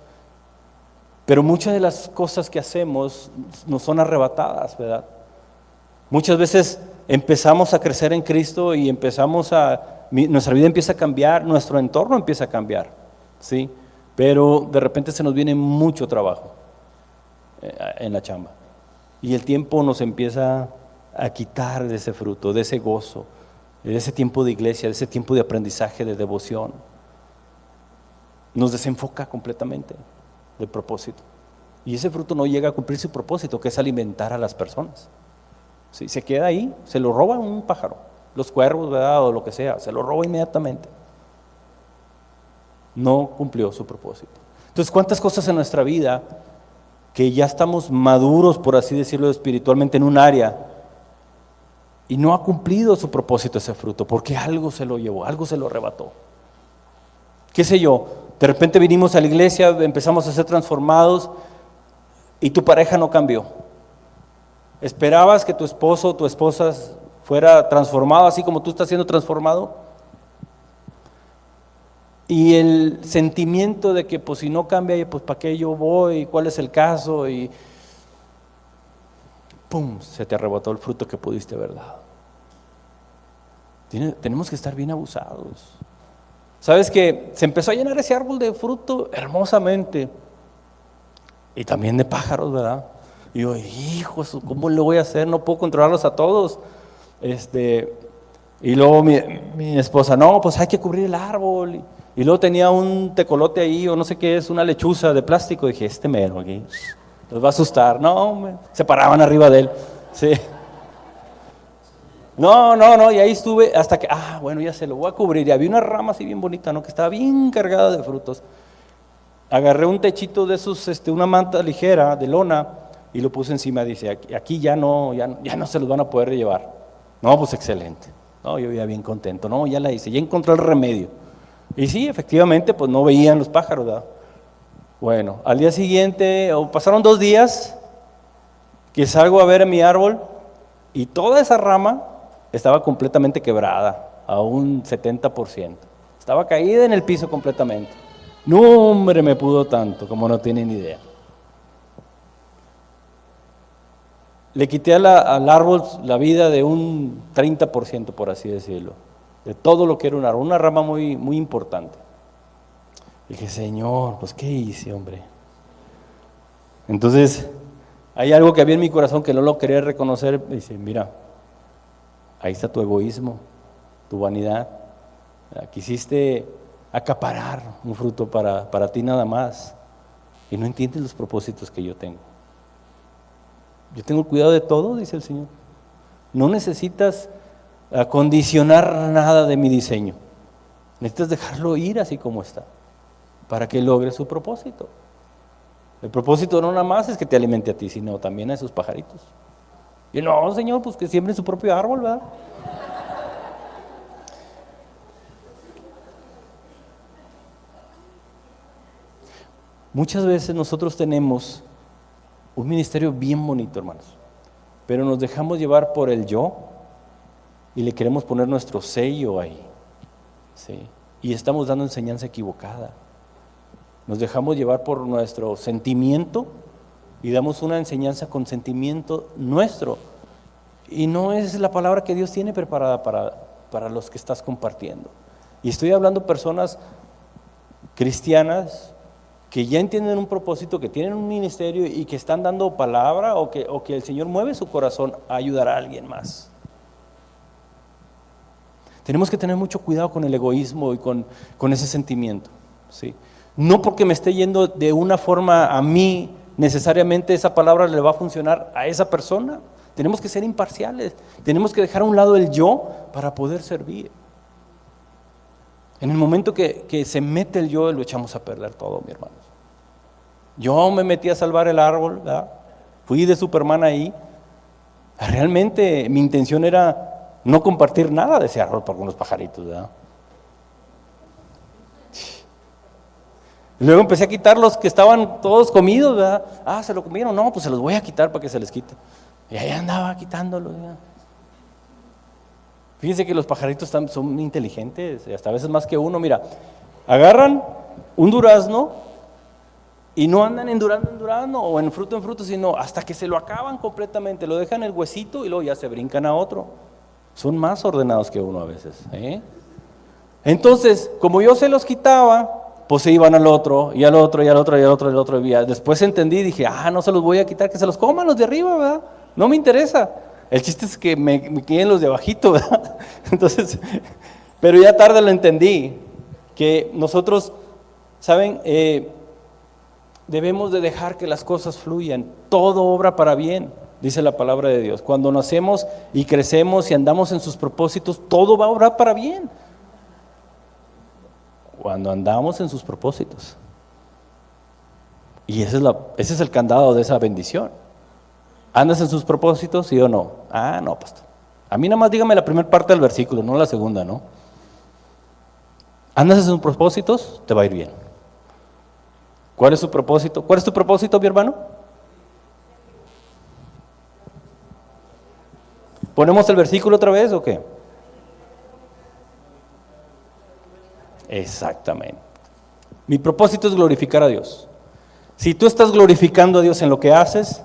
Pero muchas de las cosas que hacemos nos son arrebatadas, ¿verdad? Muchas veces empezamos a crecer en Cristo y nuestra vida empieza a cambiar, nuestro entorno empieza a cambiar, ¿sí? Pero de repente se nos viene mucho trabajo en la chamba. Y el tiempo nos empieza a quitar de ese fruto, de ese gozo, de ese tiempo de iglesia, de ese tiempo de aprendizaje, de devoción. Nos desenfoca completamente del propósito. Y ese fruto no llega a cumplir su propósito, que es alimentar a las personas. ¿Sí? Se queda ahí, se lo roba un pájaro, los cuervos, ¿verdad? O lo que sea, se lo roba inmediatamente. No cumplió su propósito. Entonces, ¿cuántas cosas en nuestra vida que ya estamos maduros, por así decirlo, espiritualmente en un área, y no ha cumplido su propósito ese fruto, porque algo se lo llevó, algo se lo arrebató? ¿Qué sé yo? De repente vinimos a la iglesia, empezamos a ser transformados y tu pareja no cambió. ¿Esperabas que tu esposo o tu esposa fuera transformado así como tú estás siendo transformado? Y el sentimiento de que pues si no cambia, pues ¿para qué yo voy? ¿Cuál es el caso? Y ¡pum!, se te arrebató el fruto que pudiste haber dado. Tenemos que estar bien abusados. ¿Sabes que se empezó a llenar ese árbol de fruto hermosamente? Y también de pájaros, ¿verdad? Y yo, hijo, ¿cómo lo voy a hacer? No puedo controlarlos a todos. Y luego mi esposa, no, pues hay que cubrir el árbol. Y luego tenía un tecolote ahí, o no sé qué es, una lechuza de plástico. Dije, mero aquí los va a asustar. No, se paraban arriba de él. Sí. No, y ahí estuve hasta que, bueno, ya se lo voy a cubrir. Y había una rama así bien bonita, ¿no? Que estaba bien cargada de frutos. Agarré un techito de esos, una manta ligera de lona, y lo puse encima. Dice, aquí ya no se los van a poder llevar. No, pues excelente. No, yo ya bien contento. No, ya la hice, ya encontré el remedio. Y sí, efectivamente, pues no veían los pájaros, ¿verdad? Bueno, al día siguiente, pasaron 2 días, que salgo a ver en mi árbol, y toda esa rama estaba completamente quebrada, a un 70%. Estaba caída en el piso completamente. No, hombre, me pudo tanto, como no tienen idea. Le quité al árbol la vida de un 30%, por así decirlo, de todo lo que era un árbol, una rama muy, muy importante. Y dije, Señor, pues ¿qué hice, hombre? Entonces, hay algo que había en mi corazón que no lo quería reconocer. Me dice, mira, ahí está tu egoísmo, tu vanidad. Quisiste acaparar un fruto para ti nada más y no entiendes los propósitos que yo tengo. Yo tengo cuidado de todo, dice el Señor. No necesitas acondicionar nada de mi diseño. Necesitas dejarlo ir así como está, para que logre su propósito. El propósito no nada más es que te alimente a ti, sino también a esos pajaritos. Y no, Señor, pues que siembren su propio árbol, ¿verdad? Muchas veces nosotros tenemos un ministerio bien bonito, hermanos, pero nos dejamos llevar por el yo y le queremos poner nuestro sello ahí, ¿sí? Y estamos dando enseñanza equivocada. Nos dejamos llevar por nuestro sentimiento y damos una enseñanza con sentimiento nuestro, y no es la palabra que Dios tiene preparada para los que estás compartiendo. Y estoy hablando de personas cristianas que ya entienden un propósito, que tienen un ministerio y que están dando palabra, o que el Señor mueve su corazón a ayudar a alguien más. Tenemos que tener mucho cuidado con el egoísmo y con ese sentimiento, ¿sí? No porque me esté yendo de una forma a mí, necesariamente esa palabra le va a funcionar a esa persona. Tenemos que ser imparciales, tenemos que dejar a un lado el yo para poder servir. En el momento que se mete el yo, lo echamos a perder todo, mi hermanos. Yo me metí a salvar el árbol, ¿verdad? Fui de Superman ahí. Realmente mi intención era no compartir nada de ese árbol con los pajaritos, ¿verdad? Luego empecé a quitar los que estaban todos comidos, ¿verdad? ¿Se lo comieron? No, pues se los voy a quitar para que se les quite. Y ahí andaba quitándolos, ¿verdad? Fíjense que los pajaritos son inteligentes, hasta a veces más que uno. Mira, agarran un durazno y no andan en durazno o en fruto, sino hasta que se lo acaban completamente, lo dejan el huesito y luego ya se brincan a otro. Son más ordenados que uno a veces, ¿eh? Entonces, como yo se los quitaba, pues se iban al otro, y al otro, y al otro, y al otro, y al otro. Y después entendí, dije, no se los voy a quitar, que se los coman los de arriba, ¿verdad? No me interesa. El chiste es que me queden los de abajito, ¿verdad? Entonces, pero ya tarde lo entendí, que nosotros, ¿saben? Debemos de dejar que las cosas fluyan, todo obra para bien, dice la palabra de Dios. Cuando nacemos y crecemos y andamos en sus propósitos, todo va a obrar para bien. Cuando andamos en sus propósitos. Y ese es el candado de esa bendición. ¿Andas en sus propósitos, sí o no? No, pastor. A mí nada más dígame la primera parte del versículo, no la segunda, ¿no? ¿Andas en sus propósitos? Te va a ir bien. ¿Cuál es su propósito? ¿Cuál es tu propósito, mi hermano? ¿Ponemos el versículo otra vez o qué? Exactamente. Mi propósito es glorificar a Dios. Si tú estás glorificando a Dios en lo que haces,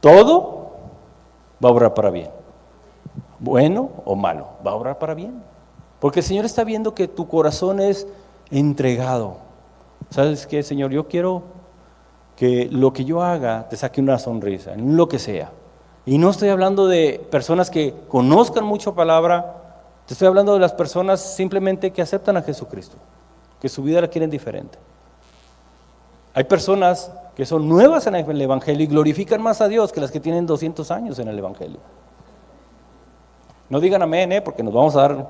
todo va a obrar para bien. Bueno o malo, va a obrar para bien. Porque el Señor está viendo que tu corazón es entregado. ¿Sabes qué, Señor? Yo quiero que lo que yo haga te saque una sonrisa, en lo que sea. Y no estoy hablando de personas que conozcan mucho palabra, te estoy hablando de las personas simplemente que aceptan a Jesucristo, que su vida la quieren diferente. Hay personas que son nuevas en el Evangelio y glorifican más a Dios que las que tienen 200 años en el Evangelio. No digan amén, porque nos vamos a dar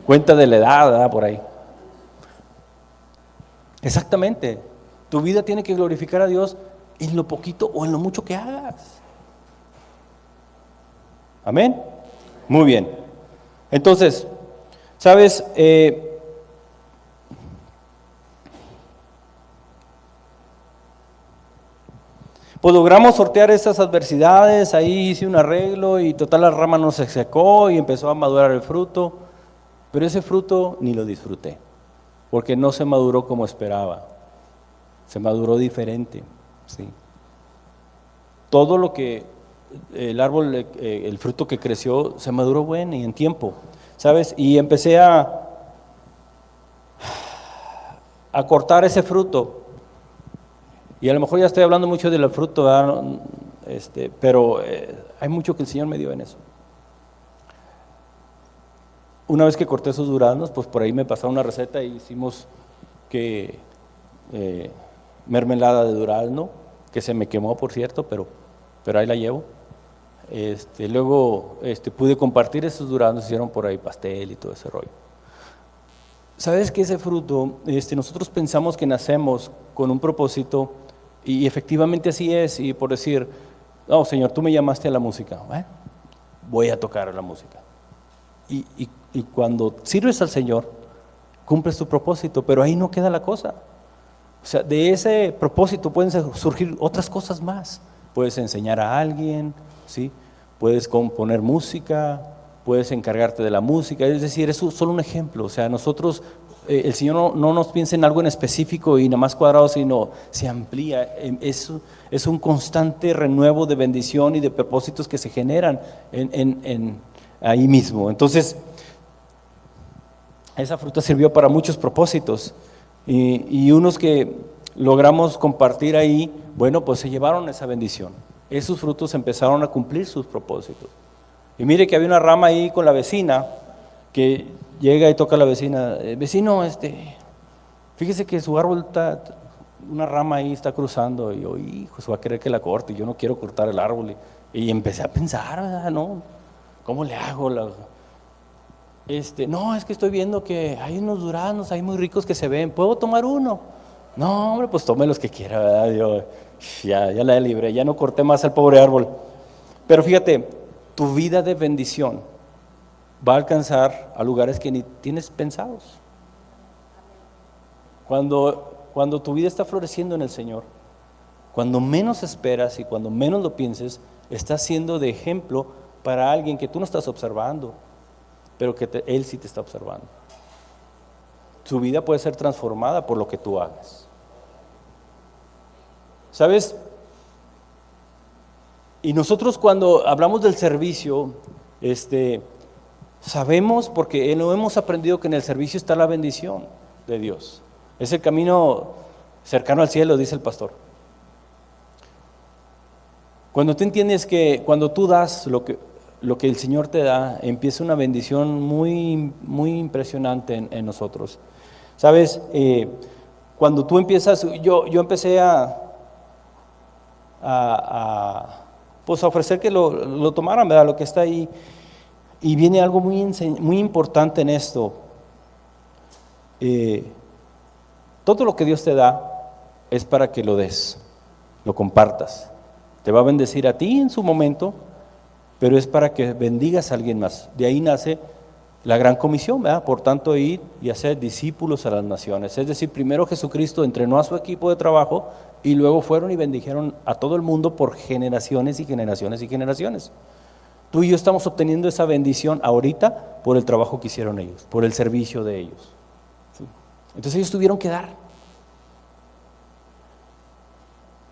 cuenta de la edad, ¿verdad? Por ahí. Exactamente, tu vida tiene que glorificar a Dios en lo poquito o en lo mucho que hagas. Amén. Muy bien. Entonces, ¿sabes? Pues logramos sortear esas adversidades, ahí hice un arreglo y total la rama no se secó y empezó a madurar el fruto, pero ese fruto ni lo disfruté. porque no se maduró como esperaba, se maduró diferente, ¿sí? Todo lo que el árbol, el fruto que creció, se maduró bueno y en tiempo, ¿sabes? Y empecé a cortar ese fruto. Y a lo mejor ya estoy hablando mucho del fruto, ¿verdad? Pero hay mucho que el Señor me dio en eso. Una vez que corté esos duraznos, pues por ahí me pasaron una receta y hicimos mermelada de durazno, que se me quemó, por cierto, pero ahí la llevo. Luego pude compartir esos duraznos, hicieron por ahí pastel y todo ese rollo. ¿Sabes que ese fruto, nosotros pensamos que nacemos con un propósito y efectivamente así es? Y por decir, no, Señor, tú me llamaste a la música, voy a tocar la música. Y cuando sirves al Señor, cumples tu propósito, pero ahí no queda la cosa. O sea, de ese propósito pueden surgir otras cosas más. Puedes enseñar a alguien, ¿sí? Puedes componer música, puedes encargarte de la música, es decir, es solo un ejemplo. O sea, nosotros, el Señor no nos piensa en algo en específico y nada más cuadrado, sino se amplía. Es un constante renuevo de bendición y de propósitos que se generan ahí mismo. Entonces, esa fruta sirvió para muchos propósitos y unos que logramos compartir ahí, bueno, pues se llevaron esa bendición. Esos frutos empezaron a cumplir sus propósitos. Y mire que había una rama ahí con la vecina, que llega y toca a la vecina, vecino, fíjese que su árbol está, una rama ahí está cruzando, y yo, hijo, se va a querer que la corte, y yo no quiero cortar el árbol. Y empecé a pensar, ¿verdad? ¿No? ¿Cómo le hago? No, es que estoy viendo que hay unos duraznos ahí muy ricos que se ven, ¿puedo tomar uno? No, hombre, pues tome los que quiera, ¿verdad? Yo ya la libré, ya no corté más al pobre árbol. Pero fíjate, tu vida de bendición va a alcanzar a lugares que ni tienes pensados. Cuando tu vida está floreciendo en el Señor, cuando menos esperas y cuando menos lo pienses, estás siendo de ejemplo para alguien que tú no estás observando, pero que Él sí te está observando. Su vida puede ser transformada por lo que tú hagas. ¿Sabes? Y nosotros cuando hablamos del servicio, sabemos, porque lo hemos aprendido, que en el servicio está la bendición de Dios. Es el camino cercano al cielo, dice el pastor. Cuando tú entiendes que cuando tú das lo que el Señor te da, empieza una bendición muy, muy impresionante en nosotros. ¿Sabes? Cuando tú empiezas, yo empecé pues a ofrecer que lo tomaran, ¿verdad? Lo que está ahí. Y viene algo muy importante en esto. Todo lo que Dios te da es para que lo des, lo compartas. Te va a bendecir a ti en su momento, pero es para que bendigas a alguien más. De ahí nace la gran comisión, ¿verdad? Por tanto, ir y hacer discípulos a las naciones. Es decir, primero Jesucristo entrenó a su equipo de trabajo y luego fueron y bendijeron a todo el mundo por generaciones y generaciones y generaciones. Tú y yo estamos obteniendo esa bendición ahorita por el trabajo que hicieron ellos, por el servicio de ellos. ¿Sí? Entonces ellos tuvieron que dar.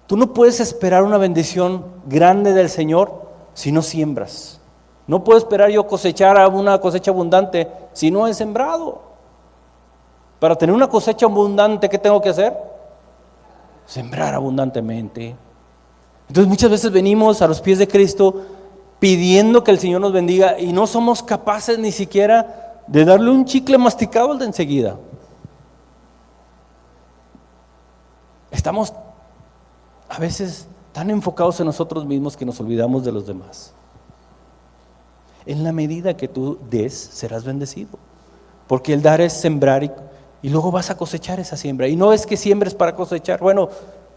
Tú no puedes esperar una bendición grande del Señor si no siembras. No puedo esperar yo cosechar una cosecha abundante si no he sembrado. Para tener una cosecha abundante, ¿qué tengo que hacer? Sembrar abundantemente. Entonces muchas veces venimos a los pies de Cristo pidiendo que el Señor nos bendiga y no somos capaces ni siquiera de darle un chicle masticado al de enseguida. Estamos a veces tan enfocados en nosotros mismos que nos olvidamos de los demás. En la medida que tú des, serás bendecido, porque el dar es sembrar y luego vas a cosechar esa siembra. Y no es que siembres para cosechar, bueno,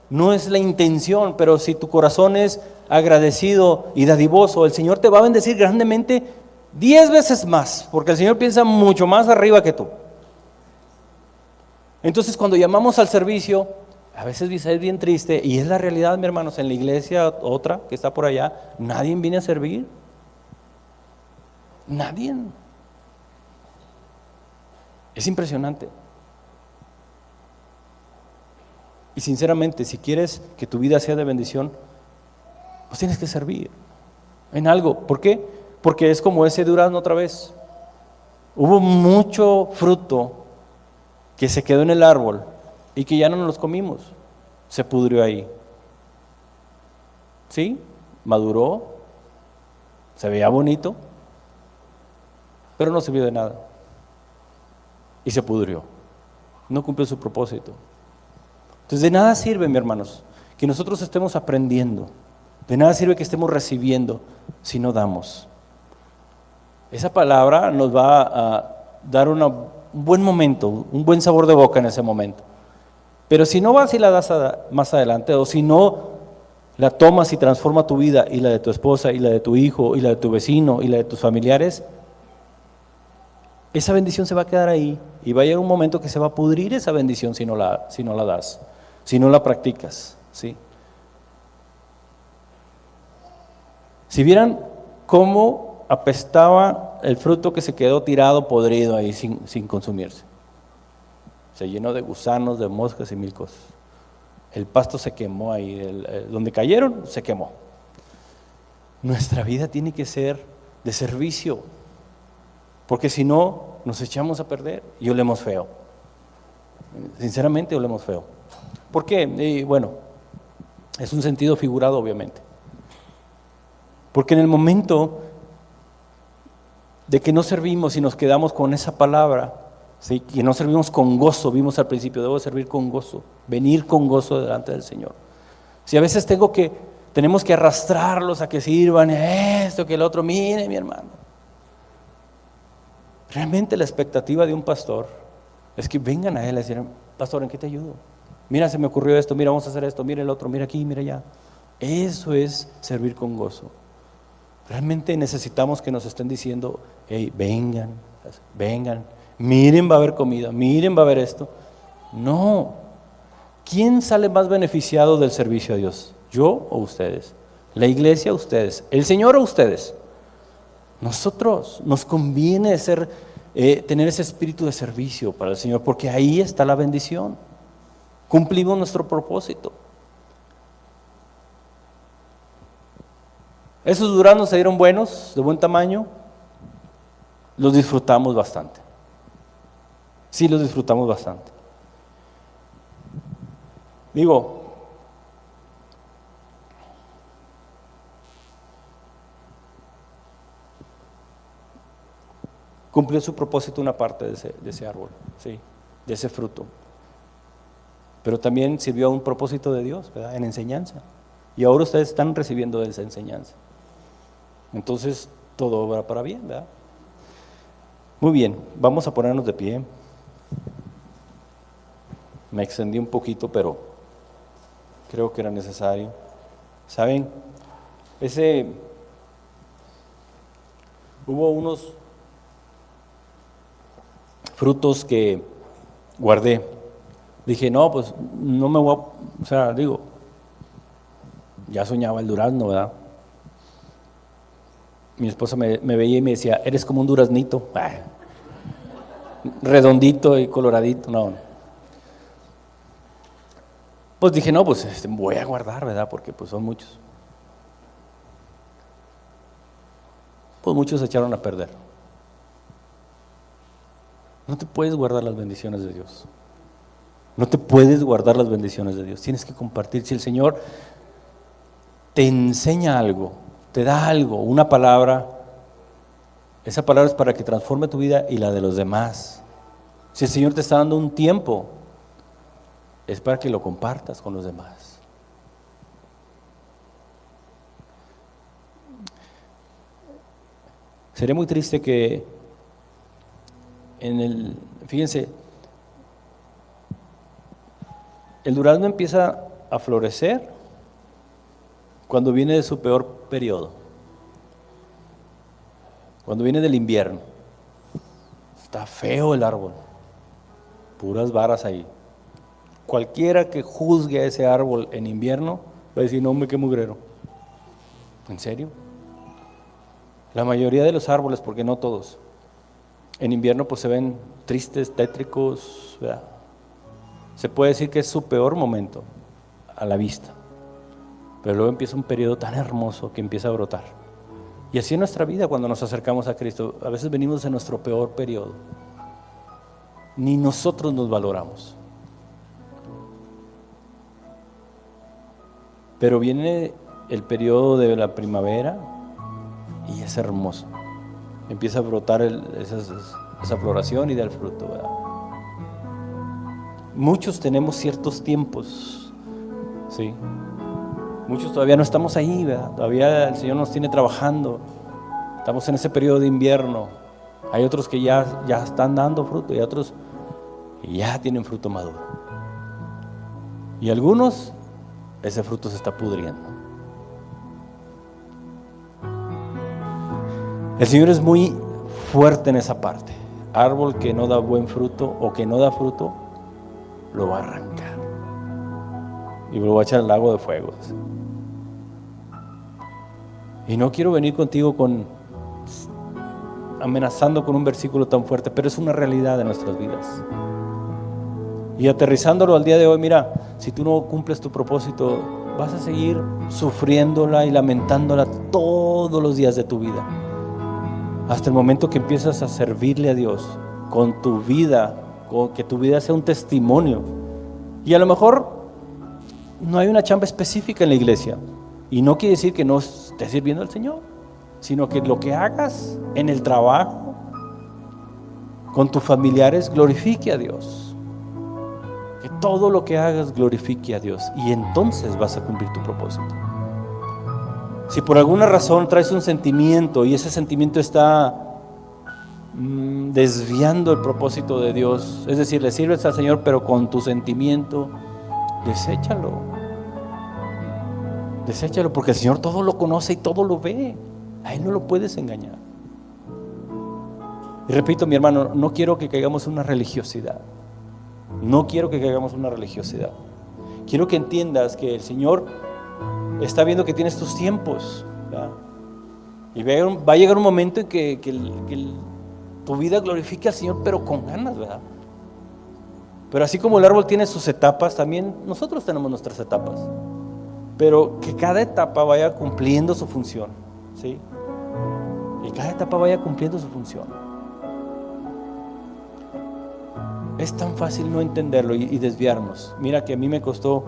no es la intención, pero si tu corazón es agradecido y dadivoso, el Señor te va a bendecir grandemente 10 veces más, porque el Señor piensa mucho más arriba que tú. Entonces, cuando llamamos al servicio, a veces es bien triste, y es la realidad, mis hermanos, en la iglesia otra que está por allá, nadie viene a servir. Nadie. Es impresionante. Y sinceramente, si quieres que tu vida sea de bendición, pues tienes que servir en algo. ¿Por qué? Porque es como ese durazno otra vez. Hubo mucho fruto que se quedó en el árbol y que ya no nos los comimos. Se pudrió ahí. ¿Sí? Maduró, se veía bonito, pero no sirvió de nada. Y se pudrió. No cumplió su propósito. Entonces de nada sirve, mis hermanos, que nosotros estemos aprendiendo. De nada sirve que estemos recibiendo si no damos. Esa palabra nos va a dar un buen momento, un buen sabor de boca en ese momento. Pero si no vas y la das más adelante, o si no la tomas y transforma tu vida y la de tu esposa y la de tu hijo y la de tu vecino y la de tus familiares, esa bendición se va a quedar ahí y va a llegar un momento que se va a pudrir esa bendición si no la das, si no la practicas, ¿sí? Si vieran cómo apestaba el fruto que se quedó tirado, podrido ahí sin consumirse. Se llenó de gusanos, de moscas y mil cosas. El pasto se quemó ahí, donde cayeron se quemó. Nuestra vida tiene que ser de servicio, porque si no nos echamos a perder y olemos feo. Sinceramente olemos feo. ¿Por qué? Bueno, es un sentido figurado obviamente. Porque en el momento de que no servimos y nos quedamos con esa palabra, ¿sí? Y no servimos con gozo, vimos al principio, debo servir con gozo, venir con gozo delante del Señor. Si a veces tenemos que arrastrarlos a que sirvan esto, que el otro, mire mi hermano. Realmente la expectativa de un pastor es que vengan a él y decir, pastor, ¿en qué te ayudo? Mira, se me ocurrió esto, mira, vamos a hacer esto, mira el otro, mira aquí, mira allá. Eso es servir con gozo. Realmente necesitamos que nos estén diciendo, hey, vengan, miren, va a haber comida, miren, va a haber esto. No. ¿Quién sale más beneficiado del servicio a Dios? ¿Yo o ustedes? ¿La iglesia o ustedes? ¿El Señor o ustedes? Nosotros. Nos conviene tener ese espíritu de servicio para el Señor, porque ahí está la bendición. Cumplimos nuestro propósito. Esos duraznos se dieron buenos, de buen tamaño, los disfrutamos bastante. Sí, los disfrutamos bastante. Digo, cumplió su propósito una parte de ese árbol, sí, de ese fruto. Pero también sirvió a un propósito de Dios, ¿verdad? En enseñanza. Y ahora ustedes están recibiendo esa enseñanza. Entonces, todo obra para bien, ¿verdad? Muy bien, vamos a ponernos de pie. Me extendí un poquito, pero creo que era necesario. ¿Saben? Hubo unos frutos que guardé. Dije, no, pues no me voy ya soñaba el durazno, ¿verdad? Mi esposa me veía y me decía, eres como un duraznito, redondito y coloradito. No. Pues dije, no, pues voy a guardar, ¿verdad? Porque pues son muchos. Pues muchos se echaron a perder. No te puedes guardar las bendiciones de Dios. No te puedes guardar las bendiciones de Dios. Tienes que compartir. Si el Señor te enseña algo, te da algo, una palabra, esa palabra es para que transforme tu vida y la de los demás. Si el Señor te está dando un tiempo, es para que lo compartas con los demás. Sería muy triste que fíjense, el durazno empieza a florecer cuando viene de su peor periodo, cuando viene del invierno. Está feo el árbol, puras varas ahí. Cualquiera que juzgue a ese árbol en invierno va a decir, no, qué mugrero. ¿En serio? La mayoría de los árboles, porque no todos, en invierno pues se ven tristes, tétricos, ¿verdad? se puede decir que es su peor momento a la vista. Pero luego empieza un periodo tan hermoso que empieza a brotar. Y así en nuestra vida cuando nos acercamos a Cristo, a veces venimos en nuestro peor periodo. Ni nosotros nos valoramos. Pero viene el periodo de la primavera y es hermoso. Empieza a brotar esa floración y da el fruto, ¿verdad? Muchos tenemos ciertos tiempos, ¿sí? Muchos todavía no estamos ahí, ¿verdad? Todavía el Señor nos tiene trabajando. Estamos en ese periodo de invierno. Hay otros que ya están dando fruto y otros que ya tienen fruto maduro. Y algunos, ese fruto se está pudriendo. El Señor es muy fuerte en esa parte. Árbol que no da buen fruto o que no da fruto, lo va a arrancar y lo va a echar al lago de fuego. Y no quiero venir contigo amenazando con un versículo tan fuerte, pero es una realidad de nuestras vidas. Y aterrizándolo al día de hoy, mira, si tú no cumples tu propósito, vas a seguir sufriéndola y lamentándola todos los días de tu vida, hasta el momento que empiezas a servirle a Dios con tu vida, con que tu vida sea un testimonio. Y a lo mejor no hay una chamba específica en la iglesia, y no quiere decir que no estés sirviendo al Señor, sino que lo que hagas en el trabajo, con tus familiares, glorifique a Dios. Que todo lo que hagas glorifique a Dios, y entonces vas a cumplir tu propósito. Si por alguna razón traes un sentimiento y ese sentimiento está desviando el propósito de Dios, es decir, le sirves al Señor pero con tu sentimiento, deséchalo, porque el Señor todo lo conoce y todo lo ve. A Él no lo puedes engañar. Y repito, mi hermano, no quiero que caigamos en una religiosidad. Quiero que entiendas que el Señor está viendo que tienes tus tiempos, ¿verdad? Y va a llegar un momento en que tu vida glorifique al Señor, pero con ganas, ¿verdad? Pero así como el árbol tiene sus etapas, también nosotros tenemos nuestras etapas. Pero que cada etapa vaya cumpliendo su función, ¿sí? Y cada etapa vaya cumpliendo su función. Es tan fácil no entenderlo y desviarnos. Mira que a mí me ha costado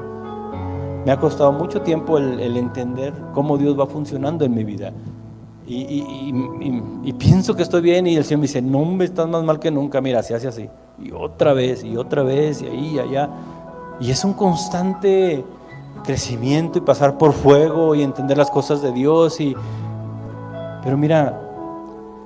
mucho tiempo el entender cómo Dios va funcionando en mi vida. Y pienso que estoy bien y el Señor me dice, no, me estás más mal que nunca, mira, se hace así. Y otra vez, y ahí, y allá. Y es un constante crecimiento y pasar por fuego y entender las cosas de Dios. Pero mira,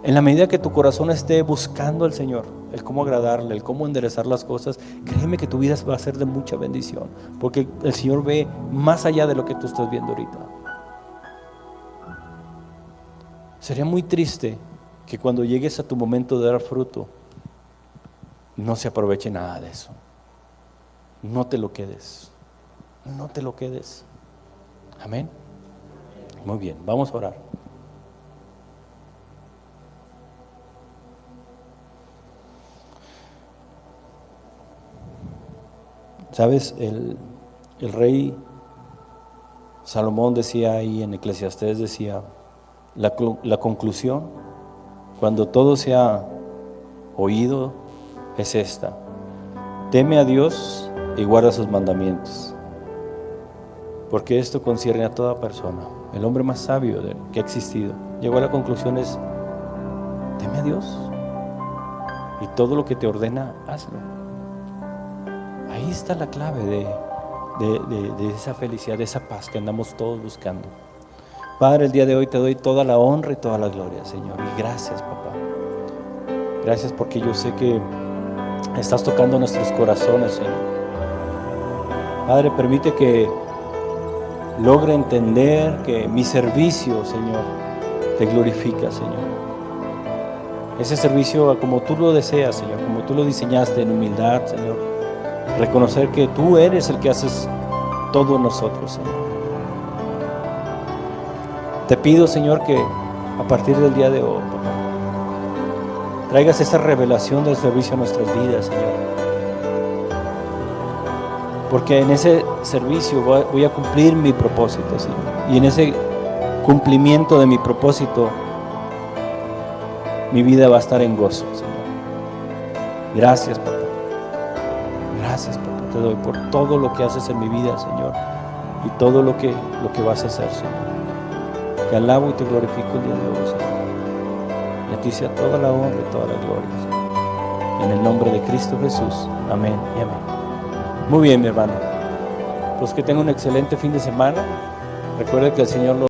en la medida que tu corazón esté buscando al Señor, el cómo agradarle, el cómo enderezar las cosas, créeme que tu vida va a ser de mucha bendición, porque el Señor ve más allá de lo que tú estás viendo ahorita. Sería muy triste que cuando llegues a tu momento de dar fruto, no se aproveche nada de eso. No te lo quedes. Amén. Muy bien, vamos a orar. Sabes, el rey Salomón decía ahí en Eclesiastés, decía, la conclusión, cuando todo se ha oído, es esta: teme a Dios y guarda sus mandamientos, porque esto concierne a toda persona. El hombre más sabio que ha existido llegó a la conclusión es: teme a Dios y todo lo que te ordena, hazlo. Ahí está la clave de esa felicidad, de esa paz que andamos todos buscando. Padre, el día de hoy te doy toda la honra y toda la gloria, Señor, y gracias, papá. Gracias porque yo sé que estás tocando nuestros corazones, Señor. Padre, permite que logre entender que mi servicio, Señor, te glorifica, Señor. Ese servicio como tú lo deseas, Señor, como tú lo diseñaste, en humildad, Señor. Reconocer que tú eres el que haces todo en nosotros, Señor. Te pido, Señor, que a partir del día de hoy, papá, traigas esa revelación del servicio a nuestras vidas, Señor. porque en ese servicio voy a cumplir mi propósito, Señor. Y en ese cumplimiento de mi propósito, mi vida va a estar en gozo, Señor. Gracias, papá. Gracias, papá. Te doy por todo lo que haces en mi vida, Señor, y todo lo que vas a hacer, Señor. Te alabo y te glorifico el día de hoy, Señor. Y a ti sea toda la honra y toda la gloria, Señor. En el nombre de Cristo Jesús. Amén y amén. Muy bien, mi hermano. Pues que tenga un excelente fin de semana. Recuerde que el Señor lo